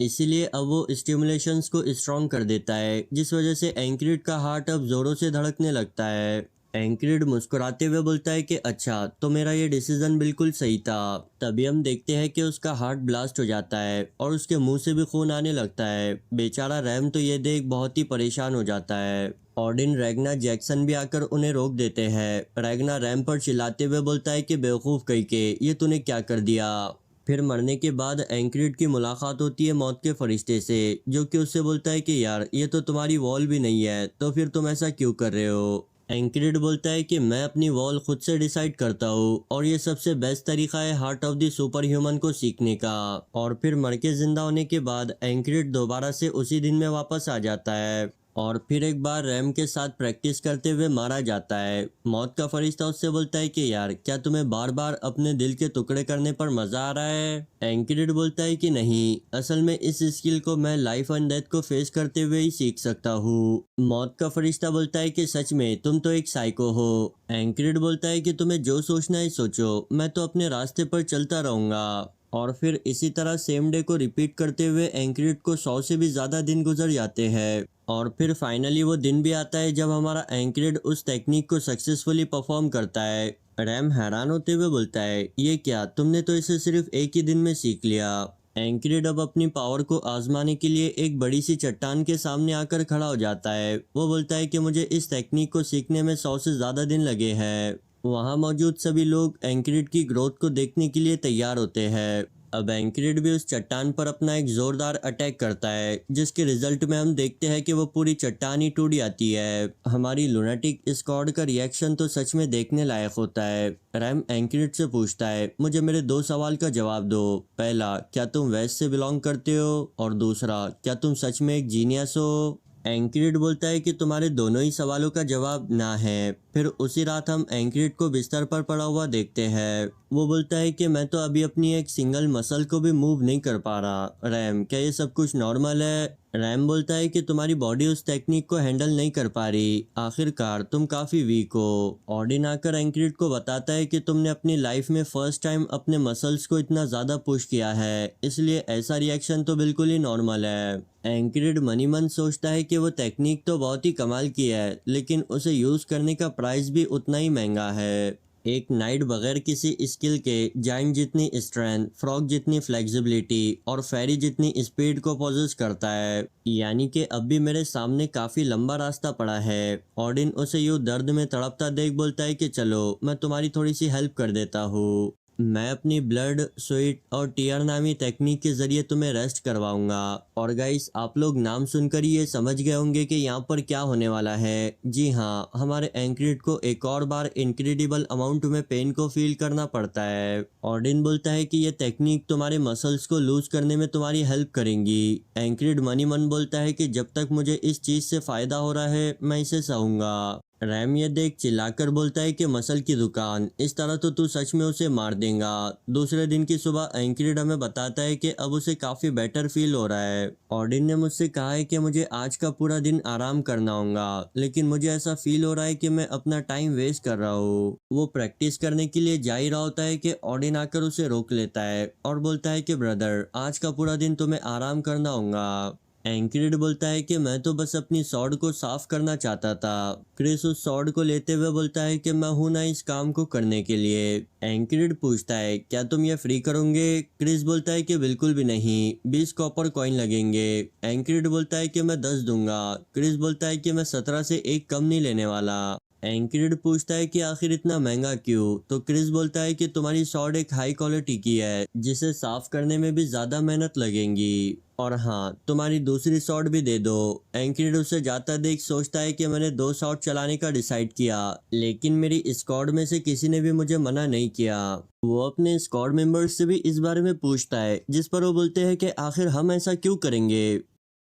इसीलिए अब वो स्टिमुलेशंस को स्ट्रॉन्ग कर देता है, जिस वजह से एंक्रिड का हार्ट अब जोरों से धड़कने लगता है। एंक्रिड मुस्कुराते हुए बोलता है कि अच्छा, तो मेरा ये डिसीजन बिल्कुल सही था। तभी हम देखते हैं कि उसका हार्ट ब्लास्ट हो जाता है और उसके मुंह से भी खून आने लगता है। बेचारा रैम तो ये देख बहुत ही परेशान हो जाता है। ऑडिन, रेगना, जैक्सन भी आकर उन्हें रोक देते हैं। रेगना रैम पर चिल्लाते हुए बोलता है कि बेवकूफ कही के, ये तूने क्या कर दिया। फिर मरने के बाद एंक्रिड की मुलाकात होती है मौत के फरिश्ते से, जो कि उससे बोलता है कि यार ये तो तुम्हारी वॉल भी नहीं है, तो फिर तुम ऐसा क्यों कर रहे हो। एंक्रिड बोलता है कि मैं अपनी वॉल खुद से डिसाइड करता हूँ और ये सबसे बेस्ट तरीका है heart of the super human को सीखने का। और फिर मर के जिंदा होने के बाद एंक्रिड दोबारा से उसी दिन में वापस आ जाता है और फिर एक बार रैम के साथ प्रैक्टिस करते हुए मारा जाता है। मौत का फरिश्ता उससे बोलता है कि यार क्या तुम्हें बार बार अपने दिल के टुकड़े करने पर मजा आ रहा है। एंक्रिड बोलता है कि नहीं, असल में इस स्किल को मैं लाइफ एंड डेथ को फेस करते हुए ही सीख सकता हूँ। मौत का फरिश्ता बोलता है कि सच में तुम तो एक साइको हो। एंक्रिड बोलता है कि तुम्हें जो सोचना है सोचो, मैं तो अपने रास्ते पर चलता रहूंगा। और फिर इसी तरह सेम डे को रिपीट करते हुए एंक्रिड को 100 से भी ज्यादा दिन गुजर जाते हैं और फिर फाइनली वो दिन भी आता है जब हमारा एंक्रिड उस टेक्निक को सक्सेसफुली परफॉर्म करता है। रैम हैरान होते हुए बोलता है, ये क्या, तुमने तो इसे सिर्फ एक ही दिन में सीख लिया। एंक्रिड अब अपनी पावर को आजमाने के लिए एक बड़ी सी चट्टान के सामने आकर खड़ा हो जाता है। वो बोलता है कि मुझे इस टेक्निक को सीखने में 100 से ज्यादा दिन लगे हैं। वहां मौजूद सभी लोग एंक्रिड की ग्रोथ को देखने के लिए तैयार होते हैं। अब एंक्रिड भी उस चट्टान पर अपना एक जोरदार अटैक करता है जिसके रिजल्ट में हम देखते हैं कि वो पूरी चट्टान ही टूट जाती है। हमारी लुनाटिक स्क्वाड का रिएक्शन तो सच में देखने लायक होता है। रैम एंक्रिड से पूछता है, मुझे मेरे 2 सवाल का जवाब दो। पहला, क्या तुम वेस्ट से बिलोंग करते हो, और दूसरा, क्या तुम सच में एक जीनियस हो। एंक्रिड बोलता है कि तुम्हारे दोनों ही सवालों का जवाब ना है। फिर उसी रात हम एंक्रिड को बिस्तर पर पड़ा हुआ देखते हैं। वो बोलता है कि मैं तो अभी अपनी एक सिंगल मसल को भी मूव नहीं कर पा रहा। रैम, क्या ये सब कुछ नॉर्मल है। रैम बोलता है कि तुम्हारी बॉडी उस टेक्निक को हैंडल नहीं कर पा रही, आखिरकार तुम काफी वीक हो। ऑडिन आकर एंक्रिड को बताता है कि तुमने अपनी लाइफ में फर्स्ट टाइम अपने मसल्स को इतना ज्यादा पुश किया है, इसलिए ऐसा रिएक्शन तो बिल्कुल ही नॉर्मल है। एंक्रिड मनी मन सोचता है कि वो टेक्निक तो बहुत ही कमाल की है, लेकिन उसे यूज करने का प्राइस भी उतना ही महंगा है। एक नाइट बगैर किसी स्किल के जाइंट जितनी स्ट्रेंथ, फ्रॉग जितनी फ्लेक्सिबिलिटी और फेरी जितनी स्पीड को पोजेस करता है, यानी कि अब भी मेरे सामने काफी लंबा रास्ता पड़ा है। ऑडिन उसे यूं दर्द में तड़पता देख बोलता है कि चलो मैं तुम्हारी थोड़ी सी हेल्प कर देता हूँ। मैं अपनी ब्लड, स्वेट और टीयर नामी टेक्निक के जरिए तुम्हें रेस्ट करवाऊंगा। और गाइस, आप लोग नाम सुनकर ये समझ गए होंगे कि यहाँ पर क्या होने वाला है। जी हाँ, हमारे एंक्रिड को एक और बार इनक्रेडिबल अमाउंट में पेन को फील करना पड़ता है। ऑर्डिन बोलता है कि ये टेक्निक तुम्हारे मसल्स को लूज करने में तुम्हारी हेल्प करेंगी। एंक्रिड मनी मन बोलता है कि जब तक मुझे इस चीज से फायदा हो रहा है मैं इसे सहूंगा। रैम ये देख चिल्लाकर बोलता है कि मसल की दुकान, इस तरह तो तू सच में उसे मार देगा। दूसरे दिन की सुबह एंक्रिड हमें बताता है कि अब उसे काफी बेटर फील हो रहा है। ऑर्डिन ने मुझसे कहा है कि मुझे आज का पूरा दिन आराम करना होगा, लेकिन मुझे ऐसा फील हो रहा है कि मैं अपना टाइम वेस्ट कर रहा हूँ। वो प्रैक्टिस करने के लिए जा ही रहा होता है कि ऑर्डिन आकर उसे रोक लेता है और बोलता है कि ब्रदर, आज का पूरा दिन तुम्हें आराम करना होगा। एंक्रिड बोलता है कि मैं तो बस अपनी सॉर्ड को साफ करना चाहता था। क्रिस उस सॉर्ड को लेते हुए बोलता है कि मैं हूं ना इस काम को करने के लिए। एंक्रिड पूछता है, क्या तुम ये फ्री करोगे। क्रिस बोलता है कि बिल्कुल भी नहीं, 20 कॉपर कॉइन लगेंगे। एंक्रिड बोलता है कि मैं 10 दूंगा। क्रिस बोलता है कि मैं 17 से एक कम नहीं लेने वाला। एंक्रिड पूछता है कि आखिर इतना महंगा क्यों, तो क्रिस बोलता है कि तुम्हारी सॉर्ड एक हाई क्वालिटी की है जिसे साफ करने में भी ज्यादा मेहनत लगेगी, और हाँ, तुम्हारी दूसरी शॉट भी दे दो। एंक्रिड उसे जाता देख सोचता है कि मैंने 2 शॉट चलाने का डिसाइड किया, लेकिन मेरी स्क्वाड में से किसी ने भी मुझे मना नहीं किया। वो अपने स्क्वाड मेंबर्स से भी इस बारे में पूछता है, जिस पर वो बोलते हैं कि आखिर हम ऐसा क्यों करेंगे।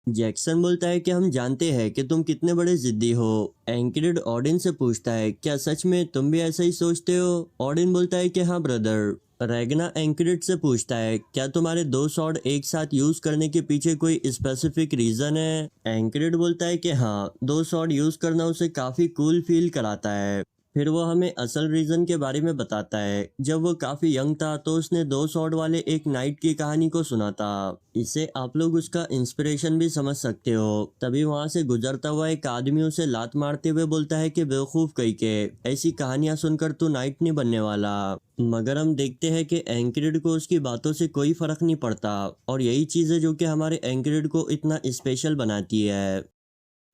जैक्सन बोलता है कि हम जानते हैं कि तुम कितने बड़े जिद्दी हो। एंक्रिड ऑडिन से पूछता है, क्या सच में तुम भी ऐसा ही सोचते हो। ऑडिन बोलता है कि हाँ ब्रदर। रेगना एंक्रिड से पूछता है, क्या तुम्हारे 2 शॉट एक साथ यूज करने के पीछे कोई स्पेसिफिक रीजन है। एंक्रिड बोलता है कि हाँ, 2 शॉट यूज करना उसे काफी कूल फील कराता है। फिर वो हमें असल रीजन के बारे में बताता है। जब वो काफी यंग था तो उसने 2 शॉट वाले एक नाइट की कहानी को सुना था। इससे आप लोग उसका इंस्पिरेशन भी समझ सकते हो। तभी वहां से गुजरता हुआ एक आदमी उसे लात मारते हुए बोलता है कि बेवकूफ कहीं के, ऐसी कहानियां सुनकर तू नाइट नहीं बनने वाला। मगर हम देखते हैं कि एंक्रिड को उसकी बातों से कोई फर्क नहीं पड़ता, और यही चीज है जो कि हमारे एंक्रिड को इतना स्पेशल बनाती है।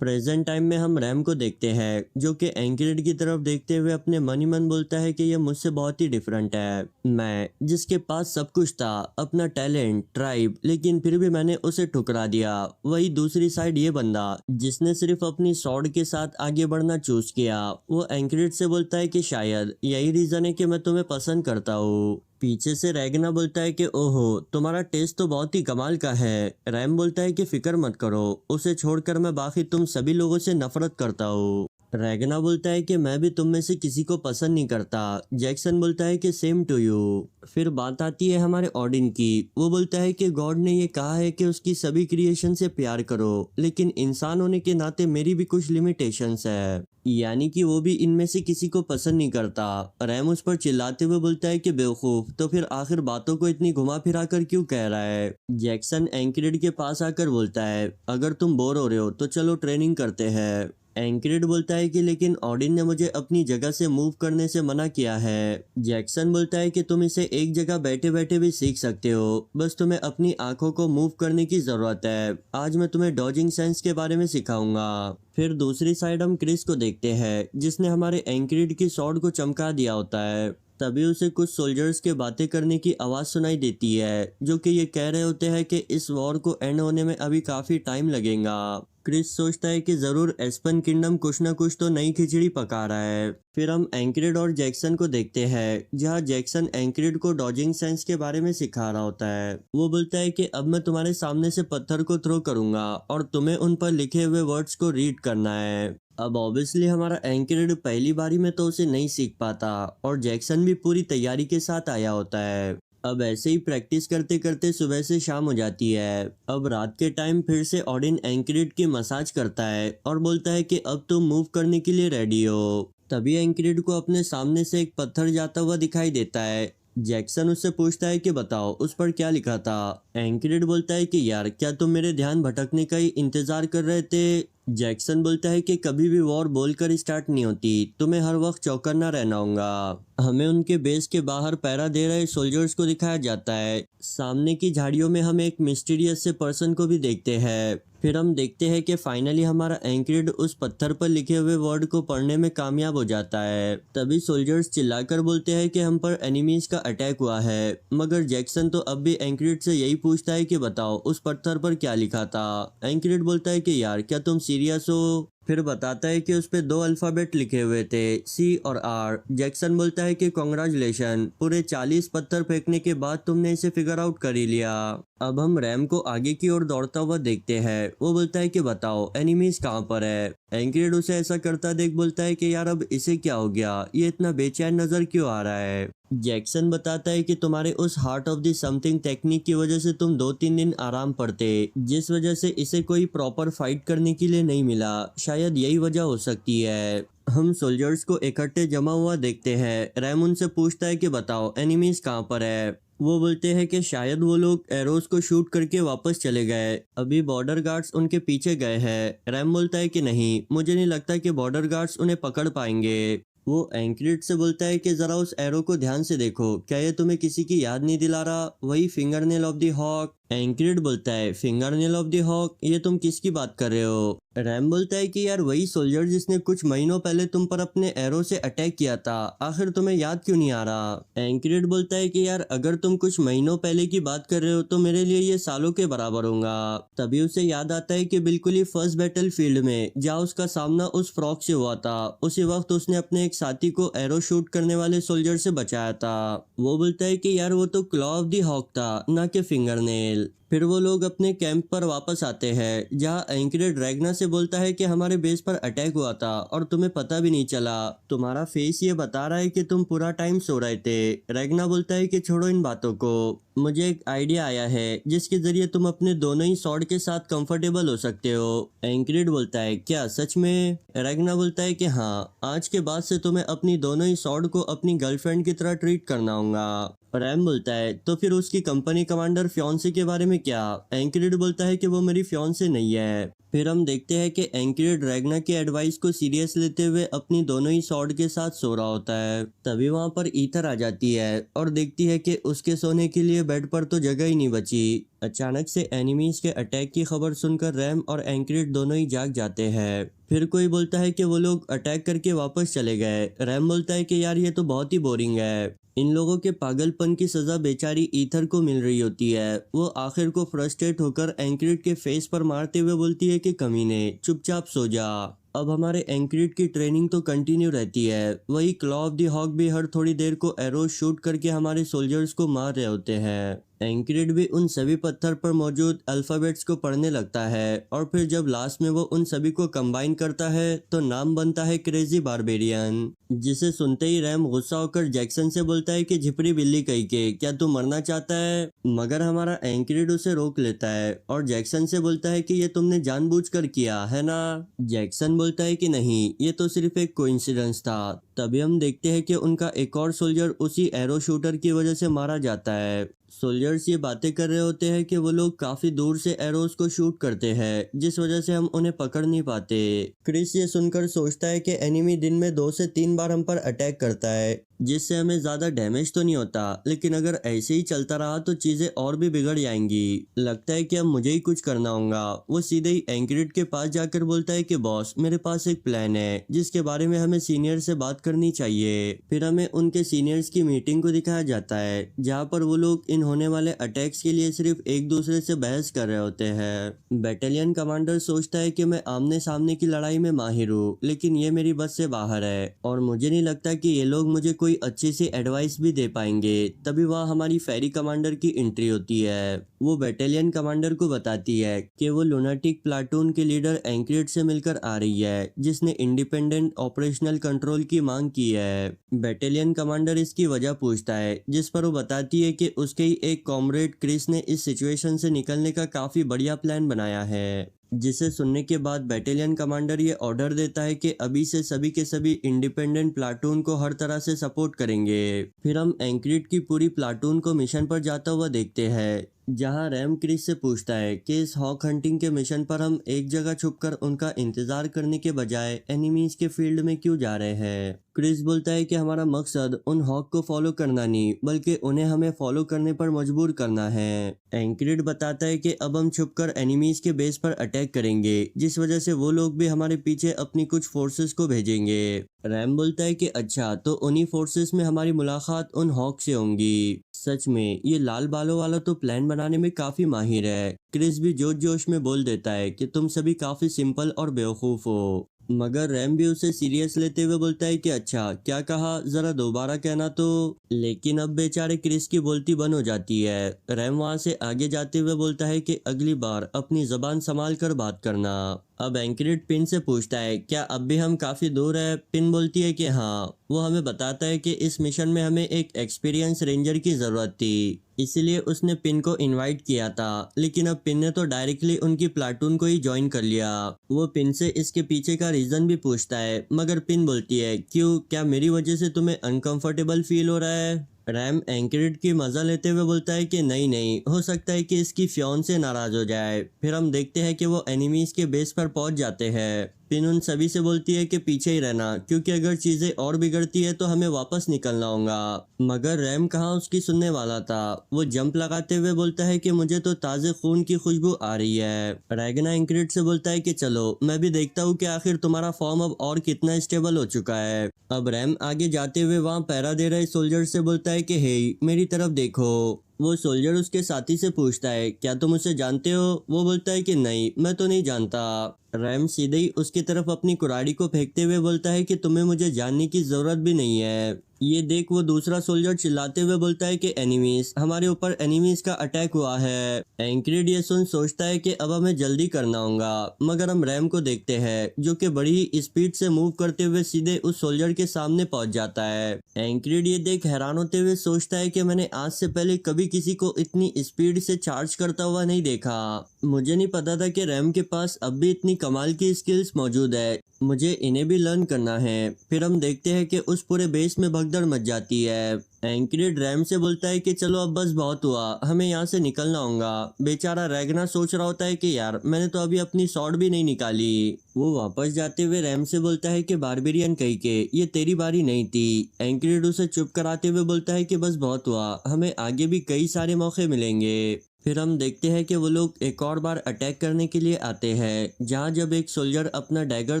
प्रेजेंट टाइम में हम रैम को देखते हैं जो कि एंग्रिड की तरफ देखते हुए अपने मन ही मन बोलता है कि ये मुझसे बहुत ही डिफरेंट है। मैं जिसके पास सब कुछ था, अपना टैलेंट, ट्राइब, लेकिन फिर भी मैंने उसे ठुकरा दिया। वही दूसरी साइड ये बंदा जिसने सिर्फ अपनी सॉर्ड के साथ आगे बढ़ना चूज किया। वो एंग्रिड से बोलता है कि शायद यही रीजन है कि मैं तुम्हें पसंद करता हूँ। पीछे से रैगना बोलता है कि ओहो, तुम्हारा टेस्ट तो बहुत ही कमाल का है। रैम बोलता है कि फिक्र मत करो, उसे छोड़कर मैं बाकी तुम सभी लोगों से नफरत करता हूँ। रैगना बोलता है कि मैं भी तुम में से किसी को पसंद नहीं करता। जैक्सन बोलता है कि सेम टू यू। फिर बात आती है हमारे ऑडिन की। वो बोलता है कि गॉड ने ये कहा है कि उसकी सभी क्रिएशन से प्यार करो, लेकिन इंसान होने के नाते मेरी भी कुछ लिमिटेशंस है, यानी कि वो भी इनमें से किसी को पसंद नहीं करता। रैम उस पर चिल्लाते हुए बोलता है कि बेवकूफ, तो फिर आखिर बातों को इतनी घुमा फिरा कर क्यों कह रहा है। जैक्सन एंक्रिड के पास आकर बोलता है अगर तुम बोर हो रहे हो तो चलो ट्रेनिंग करते हैं। एंक्रिड बोलता है कि लेकिन ऑडिन ने मुझे अपनी जगह से मूव करने से मना किया है। जैक्सन बोलता है कि तुम इसे एक जगह बैठे बैठे भी सीख सकते हो, बस तुम्हें अपनी आंखों को मूव करने की जरूरत है। आज मैं तुम्हें डॉजिंग सेंस के बारे में सिखाऊंगा। फिर दूसरी साइड हम क्रिस को देखते हैं जिसने हमारे एंक्रिड की सॉर्ड को चमका दिया होता है। तभी उसे कुछ सोल्जर्स के बातें करने की आवाज सुनाई देती है जो कि ये कह रहे होते हैं कि इस वॉर को एंड होने में अभी काफी टाइम लगेगा। क्रिस सोचता है कि जरूर एस्पन किंगडम कुछ ना कुछ तो नई खिचड़ी पका रहा है। फिर हम एंक्रिड और जैक्सन को देखते हैं जहां जैक्सन एंक्रिड को डॉजिंग सेंस के बारे में सिखा रहा होता है। वो बोलता है कि अब मैं तुम्हारे सामने से पत्थर को थ्रो करूंगा और तुम्हें उन पर लिखे हुए वर्ड्स को रीड करना है। अब ऑब्वियसली हमारा एंक्रिड पहली बारी में तो उसे नहीं सीख पाता और जैक्सन भी पूरी तैयारी के साथ आया होता है। अब ऐसे ही प्रैक्टिस करते करते सुबह से शाम हो जाती है। अब रात के टाइम फिर से ऑडिन एंक्रिड की मसाज करता है और बोलता है कि अब तुम मूव करने के लिए रेडी हो। तभी एंक्रिड को अपने सामने से एक पत्थर जाता हुआ दिखाई देता है। जैक्सन उससे पूछता है कि बताओ उस पर क्या लिखा था। एंक्रिड बोलता है कि यार क्या तुम मेरे ध्यान भटकने का ही इंतजार कर रहे थे। जैक्सन बोलता है कि कभी भी वॉर बोलकर स्टार्ट नहीं होती, तुम्हें हर वक्त चौकन्ना रहना होगा। हमें उनके बेस के बाहर पहरा दे रहे सोल्जर्स को दिखाया जाता है। सामने की झाड़ियों में हम एक मिस्टीरियस से पर्सन को भी देखते हैं। फिर हम देखते हैं कि फाइनली हमारा एंक्रिड उस पत्थर पर लिखे हुए वर्ड को पढ़ने में कामयाब हो जाता है। तभी सोल्जर्स चिल्लाकर बोलते हैं कि हम पर एनिमीज का अटैक हुआ है, मगर जैक्सन तो अब भी एंक्रिड से यही पूछता है कि बताओ उस पत्थर पर क्या लिखा था। एंक्रिड बोलता है कि यार क्या तुम सीरियस हो। फिर बताता है कि उस पे 2 अल्फाबेट लिखे हुए थे, सी और आर। जैक्सन बोलता है कि कॉन्ग्रेचुलेशन, पूरे 40 पत्थर फेंकने के बाद तुमने इसे फिगर आउट कर ही लिया। अब हम रैम को आगे की ओर दौड़ता हुआ देखते हैं। वो बोलता है कि बताओ एनिमीज कहाँ पर है। एंक्रिड उसे ऐसा करता देख बोलता है कि यार अब इसे क्या हो गया, ये इतना बेचैन नजर क्यों आ रहा है। जैक्सन बताता है कि तुम्हारे उस heart of the something technique की वजह से तुम 2-3 दिन आराम पड़ते, जिस वजह से इसे कोई प्रॉपर फाइट करने के लिए नहीं मिला। शायद यही वजह हो सकती है। हम सोल्जर्स को इकट्ठे जमा हुआ देखते हैं। रैम उनसे पूछता है कि बताओ एनिमीज कहाँ पर है। वो बोलते हैं कि शायद वो लोग एरोस को शूट करके वापस चले गए, अभी बॉर्डर गार्ड्स उनके पीछे गए हैं। रैम बोलता है कि नहीं, मुझे नहीं लगता कि बॉर्डर गार्ड्स उन्हें पकड़ पाएंगे। वो एंक्रिड से बोलता है कि जरा उस एरो को ध्यान से देखो, क्या ये तुम्हें किसी की याद नहीं दिला रहा, वही फिंगरनेल ऑफ द हॉक। एंक्रिड बोलता है फिंगरनेल ऑफ द हॉक, ये तुम किसकी बात कर रहे हो। रैम बोलता है कि यार वही सोल्जर जिसने कुछ महीनों पहले तुम पर अपने एरो से अटैक किया था, आखिर तुम्हें याद क्यों नहीं आ रहा। एंक्रिड बोलता है कि यार अगर तुम कुछ महीनों पहले की बात कर रहे हो तो मेरे लिए ये सालों के बराबर होगा। तभी उसे याद आता है कि बिल्कुल ही फर्स्ट बैटल फील्ड में जहाँ उसका सामना उस फ्रॉक से हुआ था, उसी वक्त उसने अपने एक साथी को एरो शूट करने वाले सोल्जर से बचाया था। वो बोलता है कि यार वो तो क्लॉ ऑफ द हॉक था, ना कि फिंगरनेल। फिर वो लोग अपने कैंप पर वापस आते हैं जहां एंक्रिड रैगना से बोलता है कि हमारे बेस पर अटैक हुआ था और तुम्हें पता भी नहीं चला, तुम्हारा फेस ये बता रहा है कि तुम पूरा टाइम सो रहे थे। रैगना बोलता है कि छोड़ो इन बातों को, मुझे एक आइडिया आया है जिसके जरिए तुम अपने दोनों ही स्वॉर्ड के साथ कंफर्टेबल हो सकते हो। एंक्रिड बोलता है क्या सच में। रैगना बोलता है कि हाँ, आज के बाद से तुम्हें अपनी दोनों ही स्वॉर्ड को अपनी गर्लफ्रेंड की तरह ट्रीट करना होगा। रैम बोलता है तो फिर उसकी कंपनी कमांडर फियांसे के बारे में क्या। एंक्रिड बोलता है कि वो मेरी फियांसे नहीं है। फिर हम देखते हैं कि एंक्रिड रैग्ना की एडवाइस को सीरियस लेते हुए अपनी दोनों ही स्वॉर्ड के साथ सो रहा होता है। तभी वहां पर ईथर आ जाती है और देखती है कि उसके सोने के लिए बेड पर तो जगह ही नहीं बची। अचानक से एनिमीज के अटैक की खबर सुनकर रैम और एंक्रिड दोनों ही जाग जाते हैं। फिर कोई बोलता है कि वो लोग अटैक करके वापस चले गए। रैम बोलता है कि यार ये तो बहुत ही बोरिंग है। इन लोगों के पागलपन की सजा बेचारी ईथर को मिल रही होती है। वो आखिर को फ्रस्ट्रेट होकर एंक्रिड के फेस पर मारते हुए बोलती है कि कमीने चुपचाप सो जा। अब हमारे एंक्रिड की ट्रेनिंग तो कंटिन्यू रहती है। वही क्लॉ ऑफ द हॉक भी हर थोड़ी देर को एरो शूट करके हमारे सोल्जर्स को मार रहे होते हैं। एंक्रिड भी उन सभी पत्थर पर मौजूद अल्फाबेट्स को पढ़ने लगता है और फिर जब लास्ट में वो उन सभी को कंबाइन करता है तो नाम बनता है क्रेजी बारबेरियन, जिसे सुनते ही रैम गुस्सा होकर जैक्सन से बोलता है कि झिपरी बिल्ली कहीं के, क्या तू मरना चाहता है? मगर हमारा एंक्रिड उसे रोक लेता है और जैक्सन से बोलता है कि ये तुमने जानबूझकर किया है ना? जैक्सन बोलता है कि नहीं, ये तो सिर्फ एक कोइंसिडेंस था। तभी हम देखते हैं कि उनका एक और सोल्जर उसी एरो शूटर की वजह से मारा जाता है। सोल्जर्स ये बातें कर रहे होते हैं कि वो लोग काफी दूर से एरोस को शूट करते हैं, जिस वजह से हम उन्हें पकड़ नहीं पाते। क्रिस ये सुनकर सोचता है कि एनिमी दिन में 2 से 3 बार हम पर अटैक करता है, जिससे हमें ज्यादा डैमेज तो नहीं होता, लेकिन अगर ऐसे ही चलता रहा तो चीजें और भी बिगड़ जाएंगी। लगता है कि अब मुझे ही कुछ करना होगा। वो सीधे ही एंक्रिड के पास जाकर बोलता है कि बॉस, मेरे पास एक प्लान है जिसके बारे में हमें सीनियर से बात करनी चाहिए। फिर हमें उनके सीनियर्स की मीटिंग को दिखाया जाता है, जहाँ पर वो लोग इन होने वाले अटैक्स के लिए सिर्फ एक दूसरे से बहस कर रहे होते हैं। बैटालियन कमांडर सोचता है कि मैं आमने सामने की लड़ाई में माहिर हूँ, लेकिन ये मेरी बस से बाहर है और मुझे नहीं लगता कि ये लोग मुझे कोई अच्छी सी एडवाइस भी दे पाएंगे। तभी वहाँ हमारी फेरी कमांडर की एंट्री होती है। वो बैटालियन कमांडर को बताती है कि वो लुनाटिक प्लाटून के लीडर एंक्रिड से मिलकर आ रही है, जिसने इंडिपेंडेंट ऑपरेशनल कंट्रोल की मांग की है। बैटालियन कमांडर इसकी वजह पूछता है, जिस पर वो बताती है कि उसके ही एक कॉमरेड क्रिस ने इस सिचुएशन से निकलने का काफी बढ़िया प्लान बनाया है। जिसे सुनने के बाद बैटालियन कमांडर ये ऑर्डर देता है कि अभी से सभी के सभी इंडिपेंडेंट प्लाटून को हर तरह से सपोर्ट करेंगे। फिर हम एंक्रिड की पूरी प्लाटून को मिशन पर जाता हुआ देखते हैं, जहां रैम क्रिस से पूछता है कि इस हॉक हंटिंग के मिशन पर हम एक जगह छुपकर उनका इंतजार करने के बजाय एनिमीज के फील्ड में क्यों जा रहे हैं। क्रिस बोलता है कि हमारा मकसद उन हॉक को फॉलो करना नहीं, बल्कि उन्हें हमें फॉलो करने पर मजबूर करना है। एंक्रिड बताता है कि अब हम छुपकर एनिमीज के बेस पर अटैक करेंगे, जिस वजह से वो लोग भी हमारे पीछे अपनी कुछ फोर्सेस को भेजेंगे। रैम बोलता है कि अच्छा, तो उन्हीं फोर्सेस में हमारी मुलाकात उन हॉक से होंगी। सच में ये लाल बालों वाला तो प्लान बनाने में काफी माहिर है। क्रिस भी जोश जोश में बोल देता है कि तुम सभी काफी सिंपल और बेवकूफ हो। मगर रैम भी उसे सीरियस लेते हुए बोलता है कि अच्छा, क्या कहा, जरा दोबारा कहना तो। लेकिन अब बेचारे क्रिस की बोलती बंद हो जाती है। रैम वहां से आगे जाते हुए बोलता है कि अगली बार अपनी जबान संभाल कर बात करना। अब एंक्रिड पिन से पूछता है, क्या अब भी हम काफी दूर है? पिन बोलती है कि हाँ। वो हमें बताता है कि इस मिशन में हमें एक एक्सपीरियंस रेंजर की जरूरत थी, इसलिए उसने पिन को इनवाइट किया था। लेकिन अब पिन ने तो डायरेक्टली उनकी प्लाटून को ही ज्वाइन कर लिया। वो पिन से इसके पीछे का रीजन भी पूछता है, मगर पिन बोलती है, क्यों, क्या मेरी वजह से तुम्हें अनकंफर्टेबल फील हो रहा है? रैम एंक्रिड की मजा लेते हुए बोलता है कि नहीं नहीं, हो सकता है कि इसकी फ्योन से नाराज हो जाए। फिर हम देखते हैं कि वो एनिमीज के बेस पर पहुंच जाते हैं। पिन उन सभी से बोलती है कि पीछे ही रहना, क्योंकि अगर चीजें और बिगड़ती है तो हमें वापस निकलना होगा। मगर रैम कहाँ उसकी सुनने वाला था। वो जंप लगाते हुए बोलता है कि मुझे तो ताजे खून की खुशबू आ रही है। रैगना एंक्रिड से बोलता है कि चलो मैं भी देखता हूँ कि आखिर तुम्हारा फॉर्म अब और कितना स्टेबल हो चुका है। अब रैम आगे जाते हुए वहाँ पहरा दे रहे सोल्जर से बोलता है कि हे, मेरी तरफ देखो। वो सोल्जर उसके साथी से पूछता है, क्या तुम उसे जानते हो? वो बोलता है कि नहीं, मैं तो नहीं जानता। रैम सीधे ही उसकी तरफ अपनी कुराड़ी को फेंकते हुए बोलता है कि तुम्हें मुझे जानने की जरूरत भी नहीं है। ये देख वो दूसरा सोल्जर चिल्लाते हुए बोलता है कि एनिमीज, हमारे ऊपर एनिमीज का अटैक हुआ है। एंक्रिड ये सुन सोचता है कि अब हमें जल्दी करना होगा, मगर हम रैम को देखते हैं जो कि बड़ी ही स्पीड से मूव करते हुए सीधे उस सोल्जर के सामने पहुंच जाता है। एंक्रिड ये देख हैरान होते हुए सोचता है कि मैंने आज से पहले कभी किसी को इतनी स्पीड से चार्ज करता हुआ नहीं देखा। मुझे नहीं पता था कि रैम के पास अब भी इतनी कमाल की स्किल्स मौजूद है, मुझे इन्हें भी लर्न करना है। फिर हम देखते हैं कि उस पूरे बेस में भगदड़ मच जाती है। एंक्रिड रैम से बोलता है कि चलो अब बस बहुत हुआ, हमें यहाँ से निकलना होगा। बेचारा रैगना सोच रहा होता है कि यार मैंने तो अभी अपनी स्वॉर्ड भी नहीं निकाली। वो वापस जाते हुए रैम से बोलता है कि बारबेरियन कही के ये तेरी बारी नहीं थी। एंक्रिड उसे चुप कराते हुए बोलता है कि बस बहुत हुआ, हमें आगे भी कई सारे मौके मिलेंगे। फिर हम देखते हैं कि वो लोग एक और बार अटैक करने के लिए आते हैं, जहां जब एक सोल्जर अपना डैगर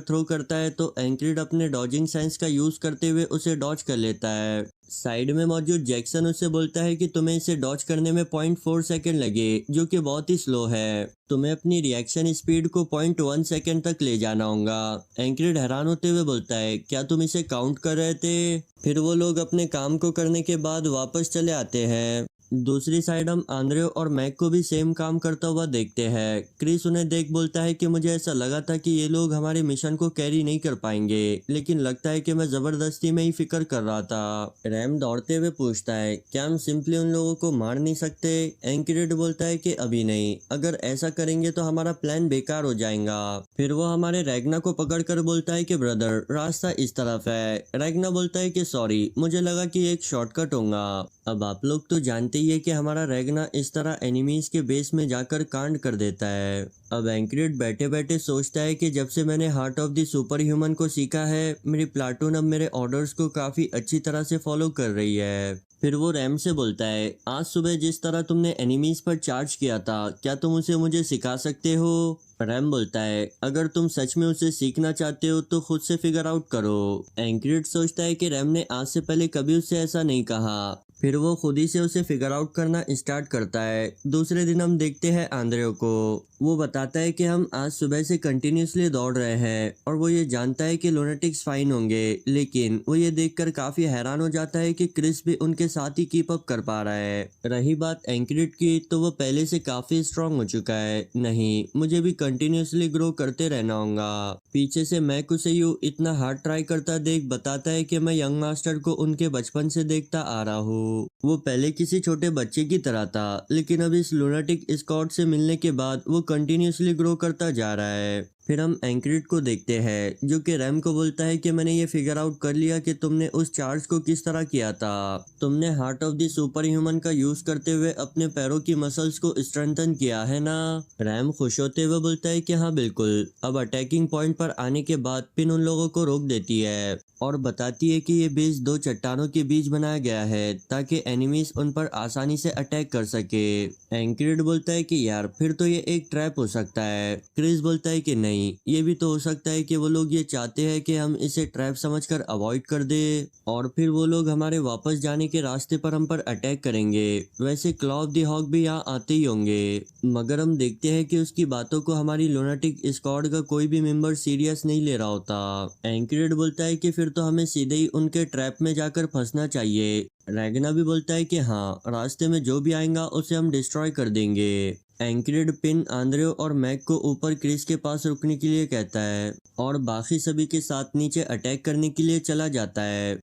थ्रो करता है तो एंक्रिड अपने डॉजिंग सेंस का यूज करते हुए उसे डॉज कर लेता है। साइड में मौजूद जैक्सन उसे बोलता है कि तुम्हें इसे डॉज करने में 0.4 सेकंड लगे, जो कि बहुत ही स्लो है। तुम्हें अपनी रिएक्शन स्पीड को 0.1 सेकंड तक ले जाना होगा। एंक्रिड हैरान होते हुए बोलता है, क्या तुम इसे काउंट कर रहे थे? फिर वो लोग अपने काम को करने के बाद वापस चले आते हैं। दूसरी साइड हम आंद्रे और मैक को भी सेम काम करता हुआ देखते हैं। क्रिस उन्हें देख बोलता है कि मुझे ऐसा लगा था कि ये लोग हमारे मिशन को कैरी नहीं कर पाएंगे, लेकिन लगता है कि मैं जबरदस्ती में ही फिक्र कर रहा था। रैम दौड़ते हुए पूछता है, क्या हम सिंपली उन लोगों को मार नहीं सकते? एंक्रिड बोलता है कि अभी नहीं, अगर ऐसा करेंगे तो हमारा प्लान बेकार हो जाएगा। फिर वो हमारे रैगना को पकड़ कर बोलता है कि ब्रदर रास्ता इस तरफ है। रैगना बोलता है कि सॉरी, मुझे लगा कि एक शॉर्टकट होगा। अब आप लोग तो जानते ही है कि हमारा रैगना इस तरह एनिमीज के बेस में जाकर कांड कर देता है। अब एंक्रिड बैठे बैठे सोचता है कि जब से मैंने heart of the super human को सीखा है, मेरी प्लाटून अब मेरे ऑर्डर्स को काफी अच्छी तरह से फॉलो कर रही है। फिर वो रैम से बोलता है, आज सुबह जिस तरह तुमने एनिमीज पर चार्ज किया था, क्या तुम उसे मुझे सिखा सकते हो? रैम बोलता है, अगर तुम सच में उसे सीखना चाहते हो तो खुद से फिगर आउट करो। एंक्रिड सोचता है कि रैम ने आज से पहले कभी उससे ऐसा नहीं कहा। फिर वो खुद ही से उसे फिगर आउट करना स्टार्ट करता है। दूसरे दिन हम देखते हैं आंद्रेओ को। वो बताता है कि हम आज सुबह से कंटिन्यूसली दौड़ रहे हैं और वो ये जानता है कि लुनेटिक्स फाइन होंगे, लेकिन वो ये देखकर काफी हैरान हो जाता है कि क्रिस भी उनके साथ ही कीप अप कर पा रहा है। रही बात एंक्रिड की, तो वो पहले से काफी स्ट्रांग हो चुका है। नहीं, मुझे भी कंटिन्यूसली ग्रो करते रहना होगा। पीछे से मैक उसे यूं इतना हार्ड ट्राई करता देख बताता है कि मैं यंग मास्टर को उनके बचपन से देखता आ रहा हूँ। वो पहले किसी छोटे बच्चे की तरह था, लेकिन अब इस लुनाटिक स्कॉट से मिलने के बाद वो कंटिन्यूसली ग्रो करता जा रहा है। फिर हम एंक्रिड को देखते हैं, जो कि रैम को बोलता है कि मैंने ये फिगर आउट कर लिया कि तुमने उस चार्ज को किस तरह किया था। तुमने heart of the super human का यूज करते हुए अपने पैरों की मसल्स को स्ट्रेंथन किया है ना? रैम खुश होते हुए बोलता है कि हाँ बिल्कुल। अब अटैकिंग पॉइंट पर आने के बाद पिन उन लोगों को रोक देती है और बताती है कि ये बेस दो चट्टानों के बीच बनाया गया है ताकि एनिमीज उन पर आसानी से अटैक कर सके। एंक्रिड बोलता है कि यार फिर तो ये एक ट्रैप हो सकता है। क्रिस बोलता है कि नहीं, ये भी तो हो सकता है कि वो लोग ये चाहते हैं कि हम इसे ट्रैप समझकर अवॉइड कर दे और फिर वो लोग हमारे वापस जाने के रास्ते पर हम पर अटैक करेंगे। वैसे क्लॉ ऑफ द हॉग भी यहाँ आते ही होंगे, मगर हम देखते हैं कि उसकी बातों को हमारी लुनाटिक स्क्वाड का कोई भी मेंबर सीरियस नहीं ले रहा होता। एंक्रिड बोलता है कि फिर तो हमें सीधे ही उनके ट्रैप में जाकर फंसना चाहिए। रैगना भी बोलता है कि हाँ, रास्ते में जो भी आएगा उसे हम डिस्ट्रॉय कर देंगे। एंक्रिड पिन, आंद्रेओ और मैक को ऊपर क्रिस के पास रुकने के लिए कहता है और बाकी सभी के साथ नीचे अटैक करने के लिए चला जाता है।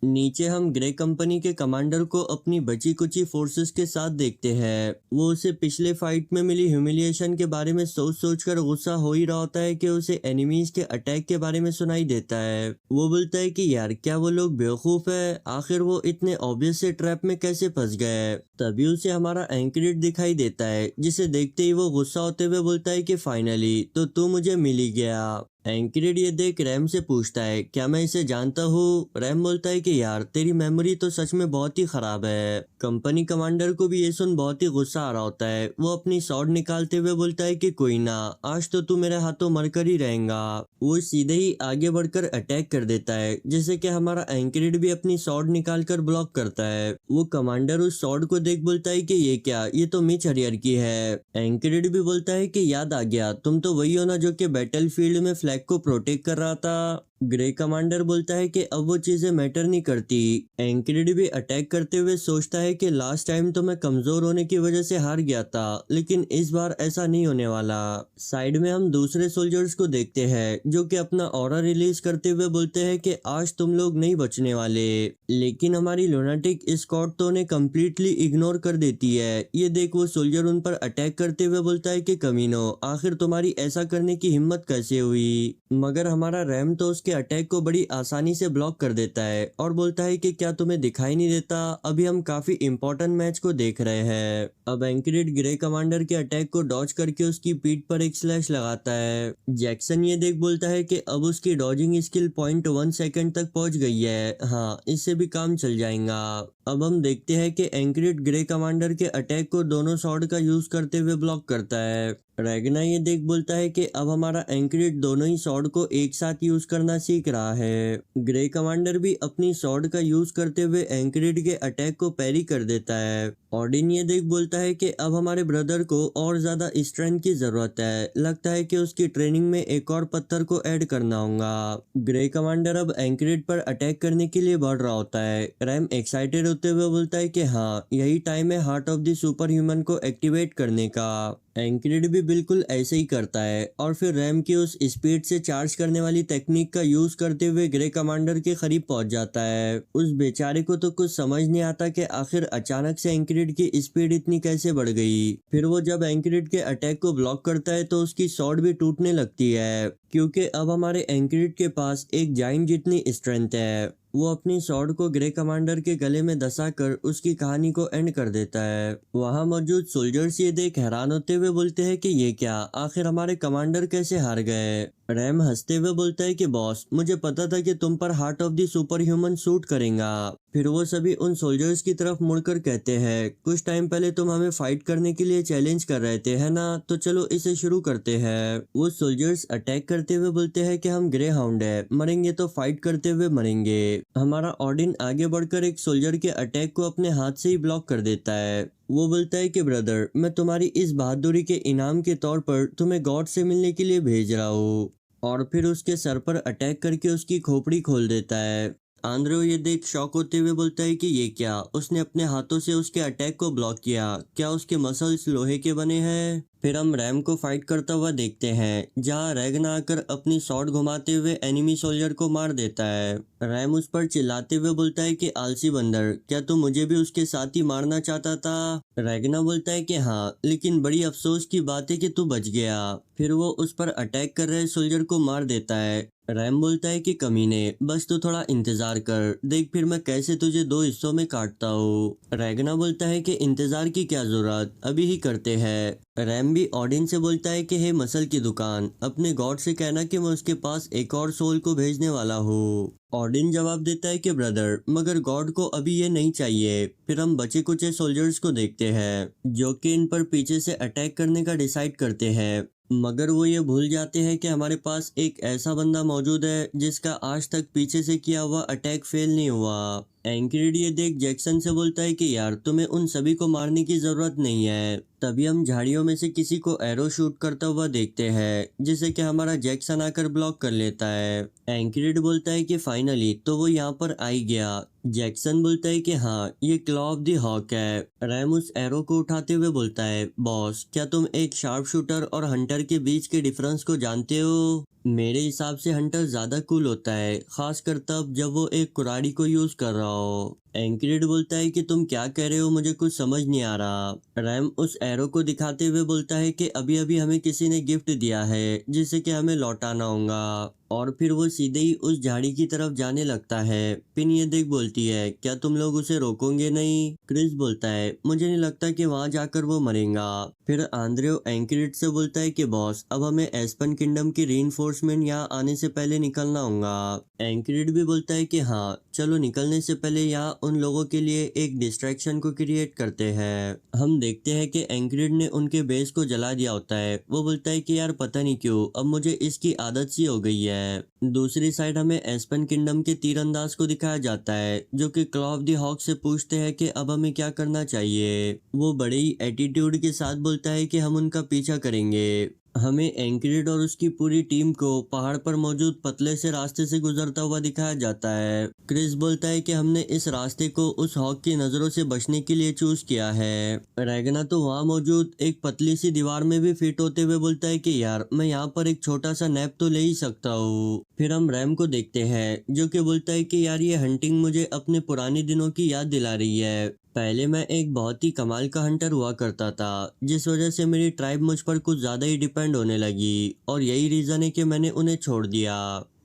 नीचे हम ग्रे कंपनी के कमांडर को अपनी बची कुची फोर्सेस के साथ देखते हैं। वो उसे पिछले फाइट में मिली ह्यूमिलिएशन के बारे में सोच सोच कर गुस्सा हो ही रहा होता है कि उसे एनिमीज के अटैक के बारे में सुनाई देता है। वो बोलता है कि यार क्या वो लोग बेवकूफ है, आखिर वो इतने ऑब्वियस से ट्रैप में कैसे फंस गए? तभी उसे हमारा एंक्रिड दिखाई देता है, जिसे देखते ही वो गुस्सा होते हुए बोलता है कि फाइनली तो तू मुझे मिल ही गया। एंक्रिड ये देख रैम से पूछता है, क्या मैं इसे जानता हूँ? रैम बोलता है कि यार तेरी मेमोरी तो सच में बहुत ही खराब है। कंपनी कमांडर को भी ये सुन बहुत ही गुस्सा आ रहा होता है। वो अपनी स्वॉर्ड निकालते हुए बोलता है कि कोई ना, आज तो तू मेरे हाथों मरकर ही रहेगा। वो सीधे ही आगे बढ़कर अटैक कर देता है, जिसे कि हमारा एंक्रिड भी अपनी स्वॉर्ड निकालकर ब्लॉक करता है। वो कमांडर उस स्वॉर्ड को देख बोलता है कि ये क्या, ये तो मिच हरियर की है। एंक्रिड भी बोलता है कि याद आ गया, तुम तो वही हो ना जो कि बैटलफील्ड में फ्लैग को प्रोटेक्ट कर रहा था। ग्रे कमांडर बोलता है कि अब वो चीजें मैटर नहीं करती। एंक्रिड भी अटैक करते हुए सोचता है कि लास्ट टाइम तो मैं कमजोर होने की वजह से हार गया था, लेकिन इस बार ऐसा नहीं होने वाला। साइड में हम दूसरे सोल्जर्स को देखते हैं जो कि अपना ऑरा रिलीज करते हुए बोलते हैं कि आज तुम लोग नहीं बचने वाले, लेकिन हमारी लुनाटिक स्क्वाड तो उन्हें कम्प्लीटली इग्नोर कर देती है। ये देख वो सोल्जर उन पर अटैक करते हुए बोलता है कि कमीनो, आखिर तुम्हारी ऐसा करने की हिम्मत कैसे हुई। मगर हमारा रैम तो उसके अटैक को बड़ी आसानी से ब्लॉक कर देता है और बोलता है कि क्या तुम्हें दिखाई नहीं देता, अभी हम काफी इंपॉर्टेंट मैच को देख रहे हैं। अब एंक्रिड ग्रे कमांडर के अटैक को डॉज करके उसकी पीठ पर एक स्लैश लगाता है। जैक्सन ये देख बोलता है कि अब उसकी डॉजिंग स्किल 0.1 सेकंड तक पहुंच गई है, हाँ इससे भी काम चल जाएगा। अब हम देखते हैं कि एंक्रिड ग्रे कमांडर के अटैक को दोनों स्वॉर्ड का यूज करते हुए ब्लॉक करता है। रेगना ये देख बोलता है कि अब हमारा एंक्रिड दोनों ही स्वॉर्ड को एक साथ यूज करना सीख रहा है। ग्रे कमांडर भी अपनी स्वॉर्ड का यूज करते हुए एंक्रिड के अटैक को पैरी कर देता है। ऑडिन ये देख बोलता है कि अब हमारे ब्रदर को और ज्यादा स्ट्रेंथ की जरूरत है, लगता है कि उसकी ट्रेनिंग में एक और पत्थर को ऐड करना होगा। ग्रे कमांडर अब एंक्रिड पर अटैक करने के लिए बढ़ रहा होता है। रैम एक्साइटेड होते हुए बोलता है कि हाँ यही टाइम है heart of the super human को एक्टिवेट करने का। एंक्रिड भी बिल्कुल ऐसे ही करता है और फिर रैम की उस स्पीड से चार्ज करने वाली टेक्निक का यूज करते हुए ग्रे कमांडर के करीब पहुंच जाता है। उस बेचारे को तो कुछ समझ नहीं आता कि आखिर अचानक से एंक्रिड की स्पीड इतनी कैसे बढ़ गई। फिर वो जब एंक्रिड के अटैक को ब्लॉक करता है तो उसकी स्वॉर्ड भी टूटने लगती है, क्योंकि अब हमारे एंक्रिड के पास एक जाइंट जितनी स्ट्रेंथ है। वो अपनी स्वॉर्ड को ग्रे कमांडर के गले में दसाकर उसकी कहानी को एंड कर देता है। वहां मौजूद सोल्जर्स ये देख हैरान होते हुए बोलते हैं कि ये क्या, आखिर हमारे कमांडर कैसे हार गए। रैम हंसते हुए बोलता है कि बॉस, मुझे पता था कि तुम पर heart of the super human suit करेगा। फिर वो सभी उन सोल्जर्स की तरफ मुड़कर कहते हैं, कुछ टाइम पहले तुम हमें फाइट करने के लिए चैलेंज कर रहे थे है ना, तो चलो इसे शुरू करते हैं। वो सोल्जर्स अटैक करते हुए बोलते हैं कि हम ग्रे हाउंड है, मरेंगे तो फाइट करते हुए मरेंगे। हमारा ऑडिन आगे बढ़कर एक सोल्जर के अटैक को अपने हाथ से ही ब्लॉक कर देता है। वो बोलता है कि ब्रदर, मैं तुम्हारी इस बहादुरी के इनाम के तौर पर तुम्हें गॉड से मिलने के लिए भेज रहा हूँ, और फिर उसके सर पर अटैक करके उसकी खोपड़ी खोल देता है। आंद्रो ये देख शॉक होते हुए बोलता है कि ये क्या, उसने अपने हाथों से उसके अटैक को ब्लॉक किया, क्या उसके मसल्स लोहे के बने हैं। फिर हम रैम को फाइट करता हुआ देखते हैं, जहां रैगना आकर अपनी शॉट घुमाते हुए एनिमी सोल्जर को मार देता है। रैम उस पर चिल्लाते हुए बोलता है कि आलसी बंदर, क्या तू मुझे भी उसके साथ ही मारना चाहता था। रैगना बोलता है कि हाँ, लेकिन बड़ी अफसोस की बात है कि तू बच गया। फिर वो उस पर अटैक कर रहे सोल्जर को मार देता है। रैम बोलता है कि कमीने, बस तू थोड़ा इंतजार कर, देख फिर मैं कैसे तुझे दो हिस्सों में काटता हूँ। रैगना बोलता है कि इंतजार की क्या जरूरत, अभी ही करते हैं। रैम भी ऑडिन से बोलता है कि हे मसल की दुकान, अपने गॉड से कहना कि मैं उसके पास एक और सोल को भेजने वाला हूँ। ऑडिन जवाब देता है कि ब्रदर, मगर गॉड को अभी ये नहीं चाहिए। फिर हम बचे कुचे सोल्जर्स को देखते हैं जो कि इन पर पीछे से अटैक करने का डिसाइड करते हैं, मगर वो ये भूल जाते हैं कि हमारे पास एक ऐसा बंदा मौजूद है जिसका आज तक पीछे से किया हुआ अटैक फेल नहीं हुआ। एंक्रिड ये देख जैक्सन से बोलता है कि यार तुम्हें उन सभी को मारने की जरूरत नहीं है। तभी हम झाड़ियों में से किसी को एरो शूट करता हुआ देखते हैं, जिसे कि हमारा जैक्सन आकर ब्लॉक कर लेता है। एंक्रिड बोलता है कि फाइनली तो वो यहाँ पर आ ही गया। जैक्सन बोलता है कि हाँ, ये क्लॉ ऑफ द हॉक है। रैम उस एरो को उठाते हुए बोलता है, बॉस क्या तुम एक शार्प शूटर और हंटर के बीच के डिफरेंस को जानते हो। मेरे हिसाब से हंटर ज्यादा कूल होता है, खासकर तब जब वो एक कुराड़ी को यूज कर रहा हो। एंक्रिड बोलता है कि तुम क्या कह रहे हो, मुझे कुछ समझ नहीं आ रहा। रैम उस एरो को दिखाते हुए बोलता है कि अभी अभी हमें किसी ने गिफ्ट दिया है जिसे कि हमें लौटाना होगा, और फिर वो सीधे ही उस झाड़ी की तरफ जाने लगता है। पिन ये देख बोलती है, क्या तुम लोग उसे रोकोगे नहीं। क्रिस बोलता है, मुझे नहीं लगता कि वहां जाकर वो मरेगा। फिर आंद्रेव एंक्रिड से बोलता है कि बॉस, अब हमें एस्पन किंगडम की रीइंफोर्समेंट यहाँ आने से पहले निकलना होगा। एंक्रिड भी बोलता है कि हाँ चलो, निकलने से पहले यहाँ उन लोगों के लिए एक डिस्ट्रैक्शन को क्रिएट करते हैं। हम देखते हैं कि एंक्रिड ने उनके बेस को जला दिया होता है। वो बोलता है कि यार पता नहीं क्यों अब मुझे इसकी आदत सी हो गई है। दूसरी साइड हमें एस्पन किंगडम के तीरंदाज को दिखाया जाता है, जो कि क्लॉ ऑफ द हॉक से पूछते हैं कि अब हमें क्या करना चाहिए। वो बड़े ही एटीट्यूड के साथ बोलता है कि हम उनका पीछा करेंगे। हमें एंक्रिड और उसकी पूरी टीम को पहाड़ पर मौजूद पतले से रास्ते से गुजरता हुआ दिखाया जाता है। क्रिस बोलता है कि हमने इस रास्ते को उस हॉक की नजरों से बचने के लिए चूज किया है। रैगना तो वहाँ मौजूद एक पतली सी दीवार में भी फिट होते हुए बोलता है कि यार मैं यहाँ पर एक छोटा सा नैप तो ले ही सकता हूँ। फिर हम रैम को देखते हैं जो कि बोलता है कि यार ये हंटिंग मुझे अपने पुराने दिनों की याद दिला रही है। पहले मैं एक बहुत ही कमाल का हंटर हुआ करता था, जिस वजह से मेरी ट्राइब मुझ पर कुछ ज्यादा ही डिपेंड होने लगी और यही रीजन है कि मैंने उन्हें छोड़ दिया।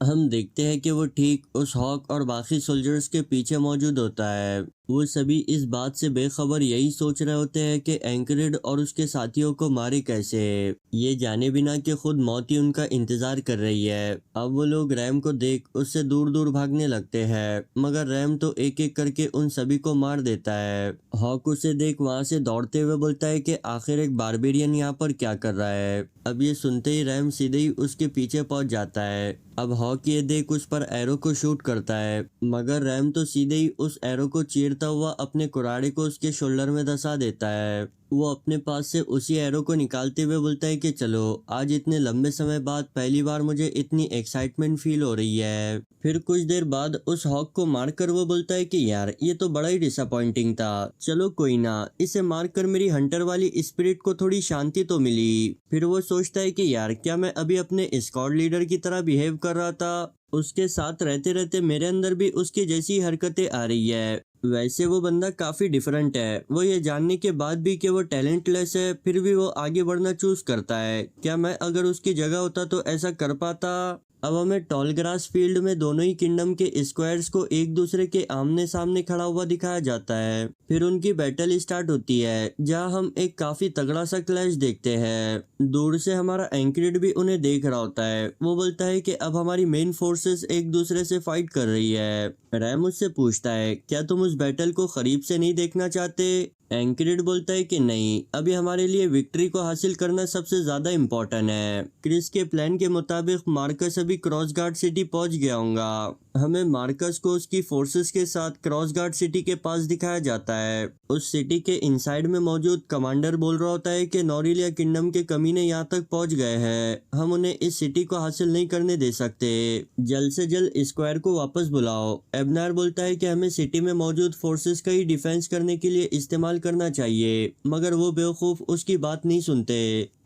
हम देखते हैं कि वो ठीक उस हॉक और बाकी सोल्जर्स के पीछे मौजूद होता है। वो सभी इस बात से बेखबर यही सोच रहे होते हैं कि एंकरिड और उसके साथियों को मारे कैसे, ये जाने बिना कि खुद मौत ही उनका इंतजार कर रही है। अब वो लोग रैम को देख उससे दूर दूर भागने लगते हैं, मगर रैम तो एक एक करके उन सभी को मार देता है। हॉक उसे देख वहां से दौड़ते हुए बोलता है कि आखिर एक बारबेरियन यहाँ पर क्या कर रहा है। अब ये सुनते ही रैम सीधे ही उसके पीछे पहुंच जाता है। अब हॉक ये देख उस पर एरो को शूट करता है, मगर रैम तो सीधे ही उस एरो को चीरता हुआ अपने कुराड़े को उसके शोल्डर में धंसा देता है। वो अपने पास से उसी एरो को निकालते हुए बोलता है कि चलो आज इतने लंबे समय बाद पहली बार मुझे इतनी एक्साइटमेंट फील हो रही है। फिर कुछ देर बाद उस हॉक को मारकर वो बोलता है कि यार ये तो बड़ा ही डिसअपॉइंटिंग था, चलो कोई ना, इसे मारकर मेरी हंटर वाली स्पिरिट को थोड़ी शांति तो मिली। फिर वो सोचता है कि यार क्या मैं अभी अपने स्क्वाड लीडर की तरह बिहेव कर रहा था, उसके साथ रहते रहते मेरे अंदर भी उसकी जैसी हरकतें आ रही है। वैसे वो बंदा काफी डिफरेंट है। वो ये जानने के बाद भी कि वो टैलेंटलेस है, फिर भी वो आगे बढ़ना चूज करता है। क्या मैं अगर उसकी जगह होता तो ऐसा कर पाता। अब हमें टॉल ग्रास फील्ड में दोनों ही किंगडम के स्क्वायर्स को एक दूसरे के आमने सामने खड़ा हुआ दिखाया जाता है। फिर उनकी बैटल स्टार्ट होती है, जहां हम एक काफी तगड़ा सा क्लैश देखते हैं। दूर से हमारा एंकरिड भी उन्हें देख रहा होता है। वो बोलता है कि अब हमारी मेन फोर्सेस एक दूसरे से फाइट कर रही है। रैम उससे पूछता है क्या तुम उस बैटल को करीब से नहीं देखना चाहते। एंकरिड बोलता है कि नहीं, अभी हमारे लिए विक्ट्री को हासिल करना सबसे ज्यादा इम्पोर्टेंट है। क्रिस के प्लान के मुताबिक मार्कस अभी क्रॉसगार्ड सिटी पहुंच गया होगा। हमें मार्कस को उसकी फोर्सेस के साथ क्रॉसगार्ड सिटी के पास दिखाया जाता है। उस सिटी के इनसाइड में मौजूद कमांडर बोल रहा होता है कि नॉरिलिया किंगडम के कमीने यहाँ तक पहुंच गए हैं, हम उन्हें इस सिटी को हासिल नहीं करने दे सकते, जल्द से जल्द स्क्वायर को वापस बुलाओ। एबनर बोलता है कि हमें सिटी में मौजूद फोर्सेस का ही डिफेंस करने के लिए इस्तेमाल करना चाहिए, मगर वो बेवकूफ उसकी बात नहीं सुनते।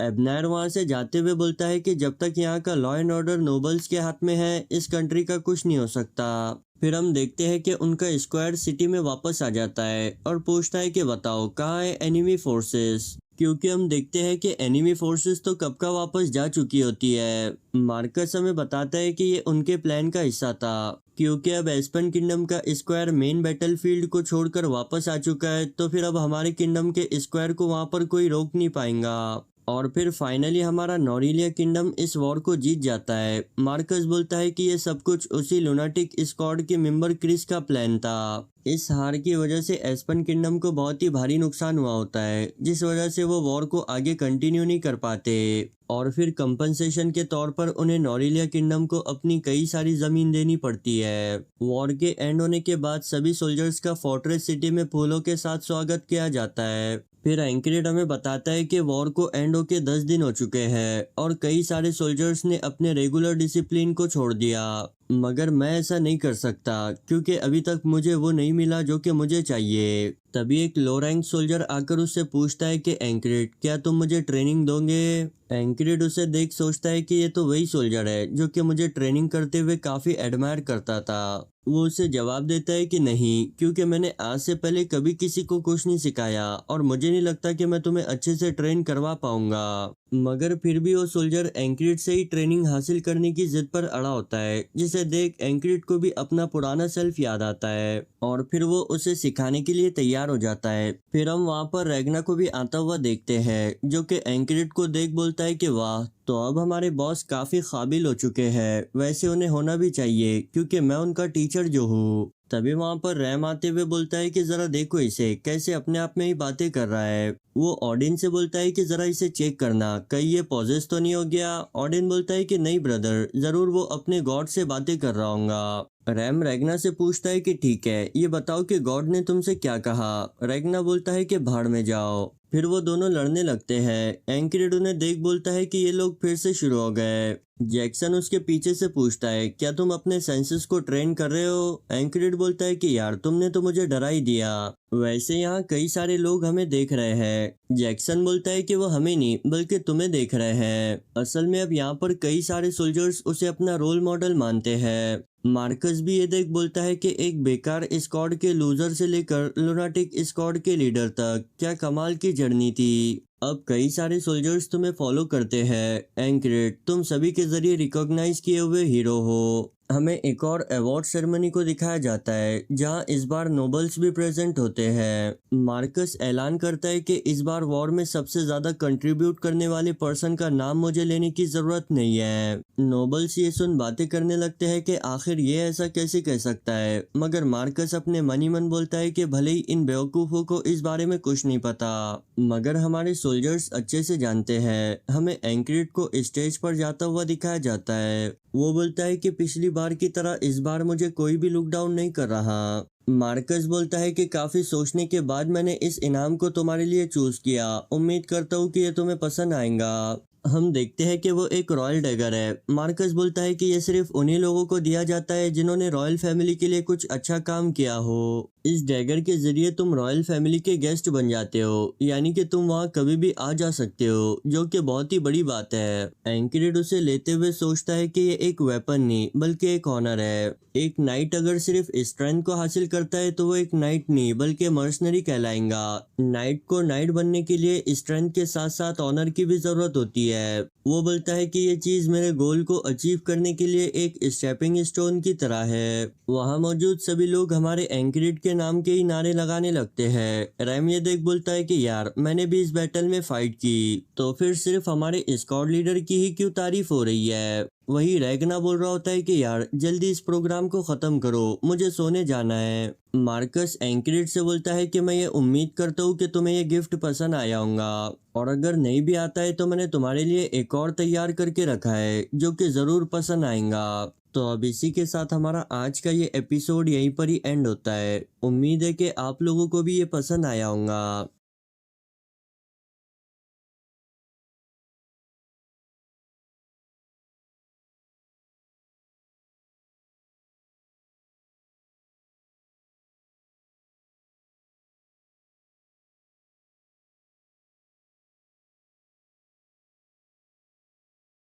एबनर वहां से जाते हुए बोलता है कि जब तक यहाँ का लॉ एंड ऑर्डर नोबल्स के हाथ में है, इस कंट्री का कुछ नहीं हो सकता। फिर हम देखते हैं कि उनका स्क्वाड सिटी में वापस आ जाता है और पूछता है कि बताओ कहाँ है एनिमी फोर्सेस, क्योंकि हम देखते हैं कि एनिमी फोर्सेस तो कब का वापस जा चुकी होती है। मार्कस हमें बताता है कि ये उनके प्लान का हिस्सा था, क्योंकि अब एस्पन किंगडम का स्क्वायर मेन बैटलफील्ड को छोड़कर वापस आ चुका है, तो फिर अब हमारे किंगडम के स्क्वायर को वहां पर कोई रोक नहीं पाएगा। और फिर फाइनली हमारा नॉरिलिया किंगडम इस वॉर को जीत जाता है। मार्कस बोलता है कि ये सब कुछ उसी लुनाटिक स्क्वाड के मेंबर क्रिस का प्लान था। इस हार की वजह से एस्पन किंगडम को बहुत ही भारी नुकसान हुआ होता है, जिस वजह से वो वॉर को आगे कंटिन्यू नहीं कर पाते और फिर कंपनसेशन के तौर पर उन्हें नॉरिलिया किंगडम को अपनी कई सारी जमीन देनी पड़ती है। वॉर के एंड होने के बाद सभी सोल्जर्स का फोर्ट्रेस सिटी में फूलों के साथ स्वागत किया जाता है। फिर एंकरेड हमें बताता है कि वॉर को एंड होके 10 दिन हो चुके हैं और कई सारे सोल्जर्स ने अपने रेगुलर डिसिप्लिन को छोड़ दिया, मगर मैं ऐसा नहीं कर सकता क्योंकि अभी तक मुझे वो नहीं मिला जो कि मुझे चाहिए। तभी एक लो रैंक सोल्जर आकर उससे पूछता है कि एंकरेड क्या तुम मुझे ट्रेनिंग दोगे। एंकरेड उसे देख सोचता है कि ये तो वही सोल्जर है जो कि मुझे ट्रेनिंग करते हुए काफी एडमायर करता था। वो उसे जवाब देता है कि नहीं, क्योंकि मैंने आज से पहले कभी किसी को कुछ नहीं सिखाया और मुझे नहीं लगता कि मैं तुम्हें अच्छे से ट्रेन करवा पाऊंगा। मगर फिर भी वो सोल्जर एंकरेड से ही ट्रेनिंग हासिल करने की जिद पर अड़ा होता है, जिसे देख एंकरेड को भी अपना पुराना सेल्फ याद आता है और फिर वो उसे सिखाने के लिए तैयार हो जाता है। फिर हम वहाँ पर रैगना को भी आता हुआ देखते हैं, जो कि एंकरेड को देख बोलता है कि वाह, तो अब हमारे बॉस काफी काबिल हो चुके हैं, वैसे उन्हें होना भी चाहिए क्योंकि मैं उनका टीचर जो हूँ। तभी वहां पर रैम आते हुए बोलता है कि जरा देखो इसे कैसे अपने आप में ही बातें कर रहा है। वो ऑडिन से बोलता है कि जरा इसे चेक करना, कहीं ये पॉजेस तो नहीं हो गया। ऑडिन बोलता है कि नहीं ब्रदर, जरूर वो अपने गॉड से बातें कर रहा होगा। रैम रेगना से पूछता है कि ठीक है, ये बताओ कि गॉड ने तुमसे क्या कहा। रेगना बोलता है कि भाड़ में जाओ। फिर वो दोनों लड़ने लगते हैं। एंक्रिड उन्हें देख बोलता है कि ये लोग फिर से शुरू हो गए। जैक्सन उसके पीछे से पूछता है क्या तुम अपने सेंसेस को ट्रेन कर रहे हो। एंक्रिड बोलता है कि यार तुमने तो मुझे डरा ही दिया। वैसे यहाँ कई सारे लोग हमें देख रहे हैं। जैक्सन बोलता है कि वो हमें नहीं बल्कि तुम्हें देख रहे हैं। असल में अब यहाँ पर कई सारे सोल्जर्स उसे अपना रोल मॉडल मानते हैं। मार्कस भी ये देख बोलता है कि एक बेकार स्क्वाड के लूजर से लेकर लुनाटिक स्क्वाड के लीडर तक क्या कमाल की जर्नी थी। अब कई सारे सोल्जर्स तुम्हें फॉलो करते हैं। एंक्रिड, तुम सभी के जरिए रिकॉग्नाइज किए हुए हीरो हो। हमें एक और अवार्ड सेरेमनी को दिखाया जाता है जहां इस बार नोबल्स भी प्रेजेंट होते हैं। मार्कस ऐलान करता है कि इस बार वॉर में सबसे ज्यादा कंट्रीब्यूट करने वाले पर्सन का नाम मुझे लेने की जरूरत नहीं है। नोबल्स ये सुन बातें करने लगते हैं कि आखिर ये ऐसा कैसे कह सकता है, मगर मार्कस अपने मन ही मन बोलता है कि भले ही इन बेवकूफों को इस बारे में कुछ नहीं पता, मगर हमारे सोल्जर्स अच्छे से जानते हैं। हमें एंक्रिड को स्टेज पर जाता हुआ दिखाया जाता है। वो बोलता है कि पिछली बार की तरह इस बार मुझे कोई भी लुक डाउन नहीं कर रहा। मार्कस बोलता है कि काफी सोचने के बाद मैंने इस इनाम को तुम्हारे लिए चूज किया। उम्मीद करता हूँ कि ये तुम्हें पसंद आएगा। हम देखते हैं कि वो एक रॉयल डैगर है। मार्कस बोलता है कि ये सिर्फ उन्हीं लोगों को दिया जाता है जिन्होंने रॉयल फैमिली के लिए कुछ अच्छा काम किया हो। इस डैगर के जरिए तुम रॉयल फैमिली के गेस्ट बन जाते हो, यानी कि तुम वहाँ कभी भी आ जा सकते हो, जो कि बहुत ही बड़ी बात है। एंक्रिड उसे लेते हुए सोचता है कि ये एक वेपन नहीं बल्कि एक ऑनर है। एक नाइट अगर सिर्फ स्ट्रेंथ को हासिल करता है तो वो एक नाइट नहीं बल्कि मर्सनरी कहलाएगा। नाइट को नाइट बनने के लिए स्ट्रेंथ के साथ साथ ऑनर की भी जरूरत होती है। वो बोलता है कि ये चीज मेरे गोल को अचीव करने के लिए एक स्टेपिंग स्टोन की तरह है। वहाँ मौजूद सभी लोग हमारे एंक्रिड के नाम के ही नारे लगाने लगते हैं। रैम ये देख बोलता है कि यार मैंने भी इस बैटल में फाइट की, तो फिर सिर्फ हमारे स्क्वाड लीडर की ही क्यों तारीफ हो रही है। वही रैगना बोल रहा होता है कि यार जल्दी इस प्रोग्राम को खत्म करो, मुझे सोने जाना है। मार्कस एंक्रिड से बोलता है कि मैं ये उम्मीद करता हूँ कि तुम्हें ये गिफ्ट पसंद आया होगा, और अगर नहीं भी आता है तो मैंने तुम्हारे लिए एक और तैयार करके रखा है जो कि जरूर पसंद आएगा। तो अब इसी के साथ हमारा आज का ये एपिसोड यहीं पर ही एंड होता है। उम्मीद है कि आप लोगों को भी ये पसंद आया होगा।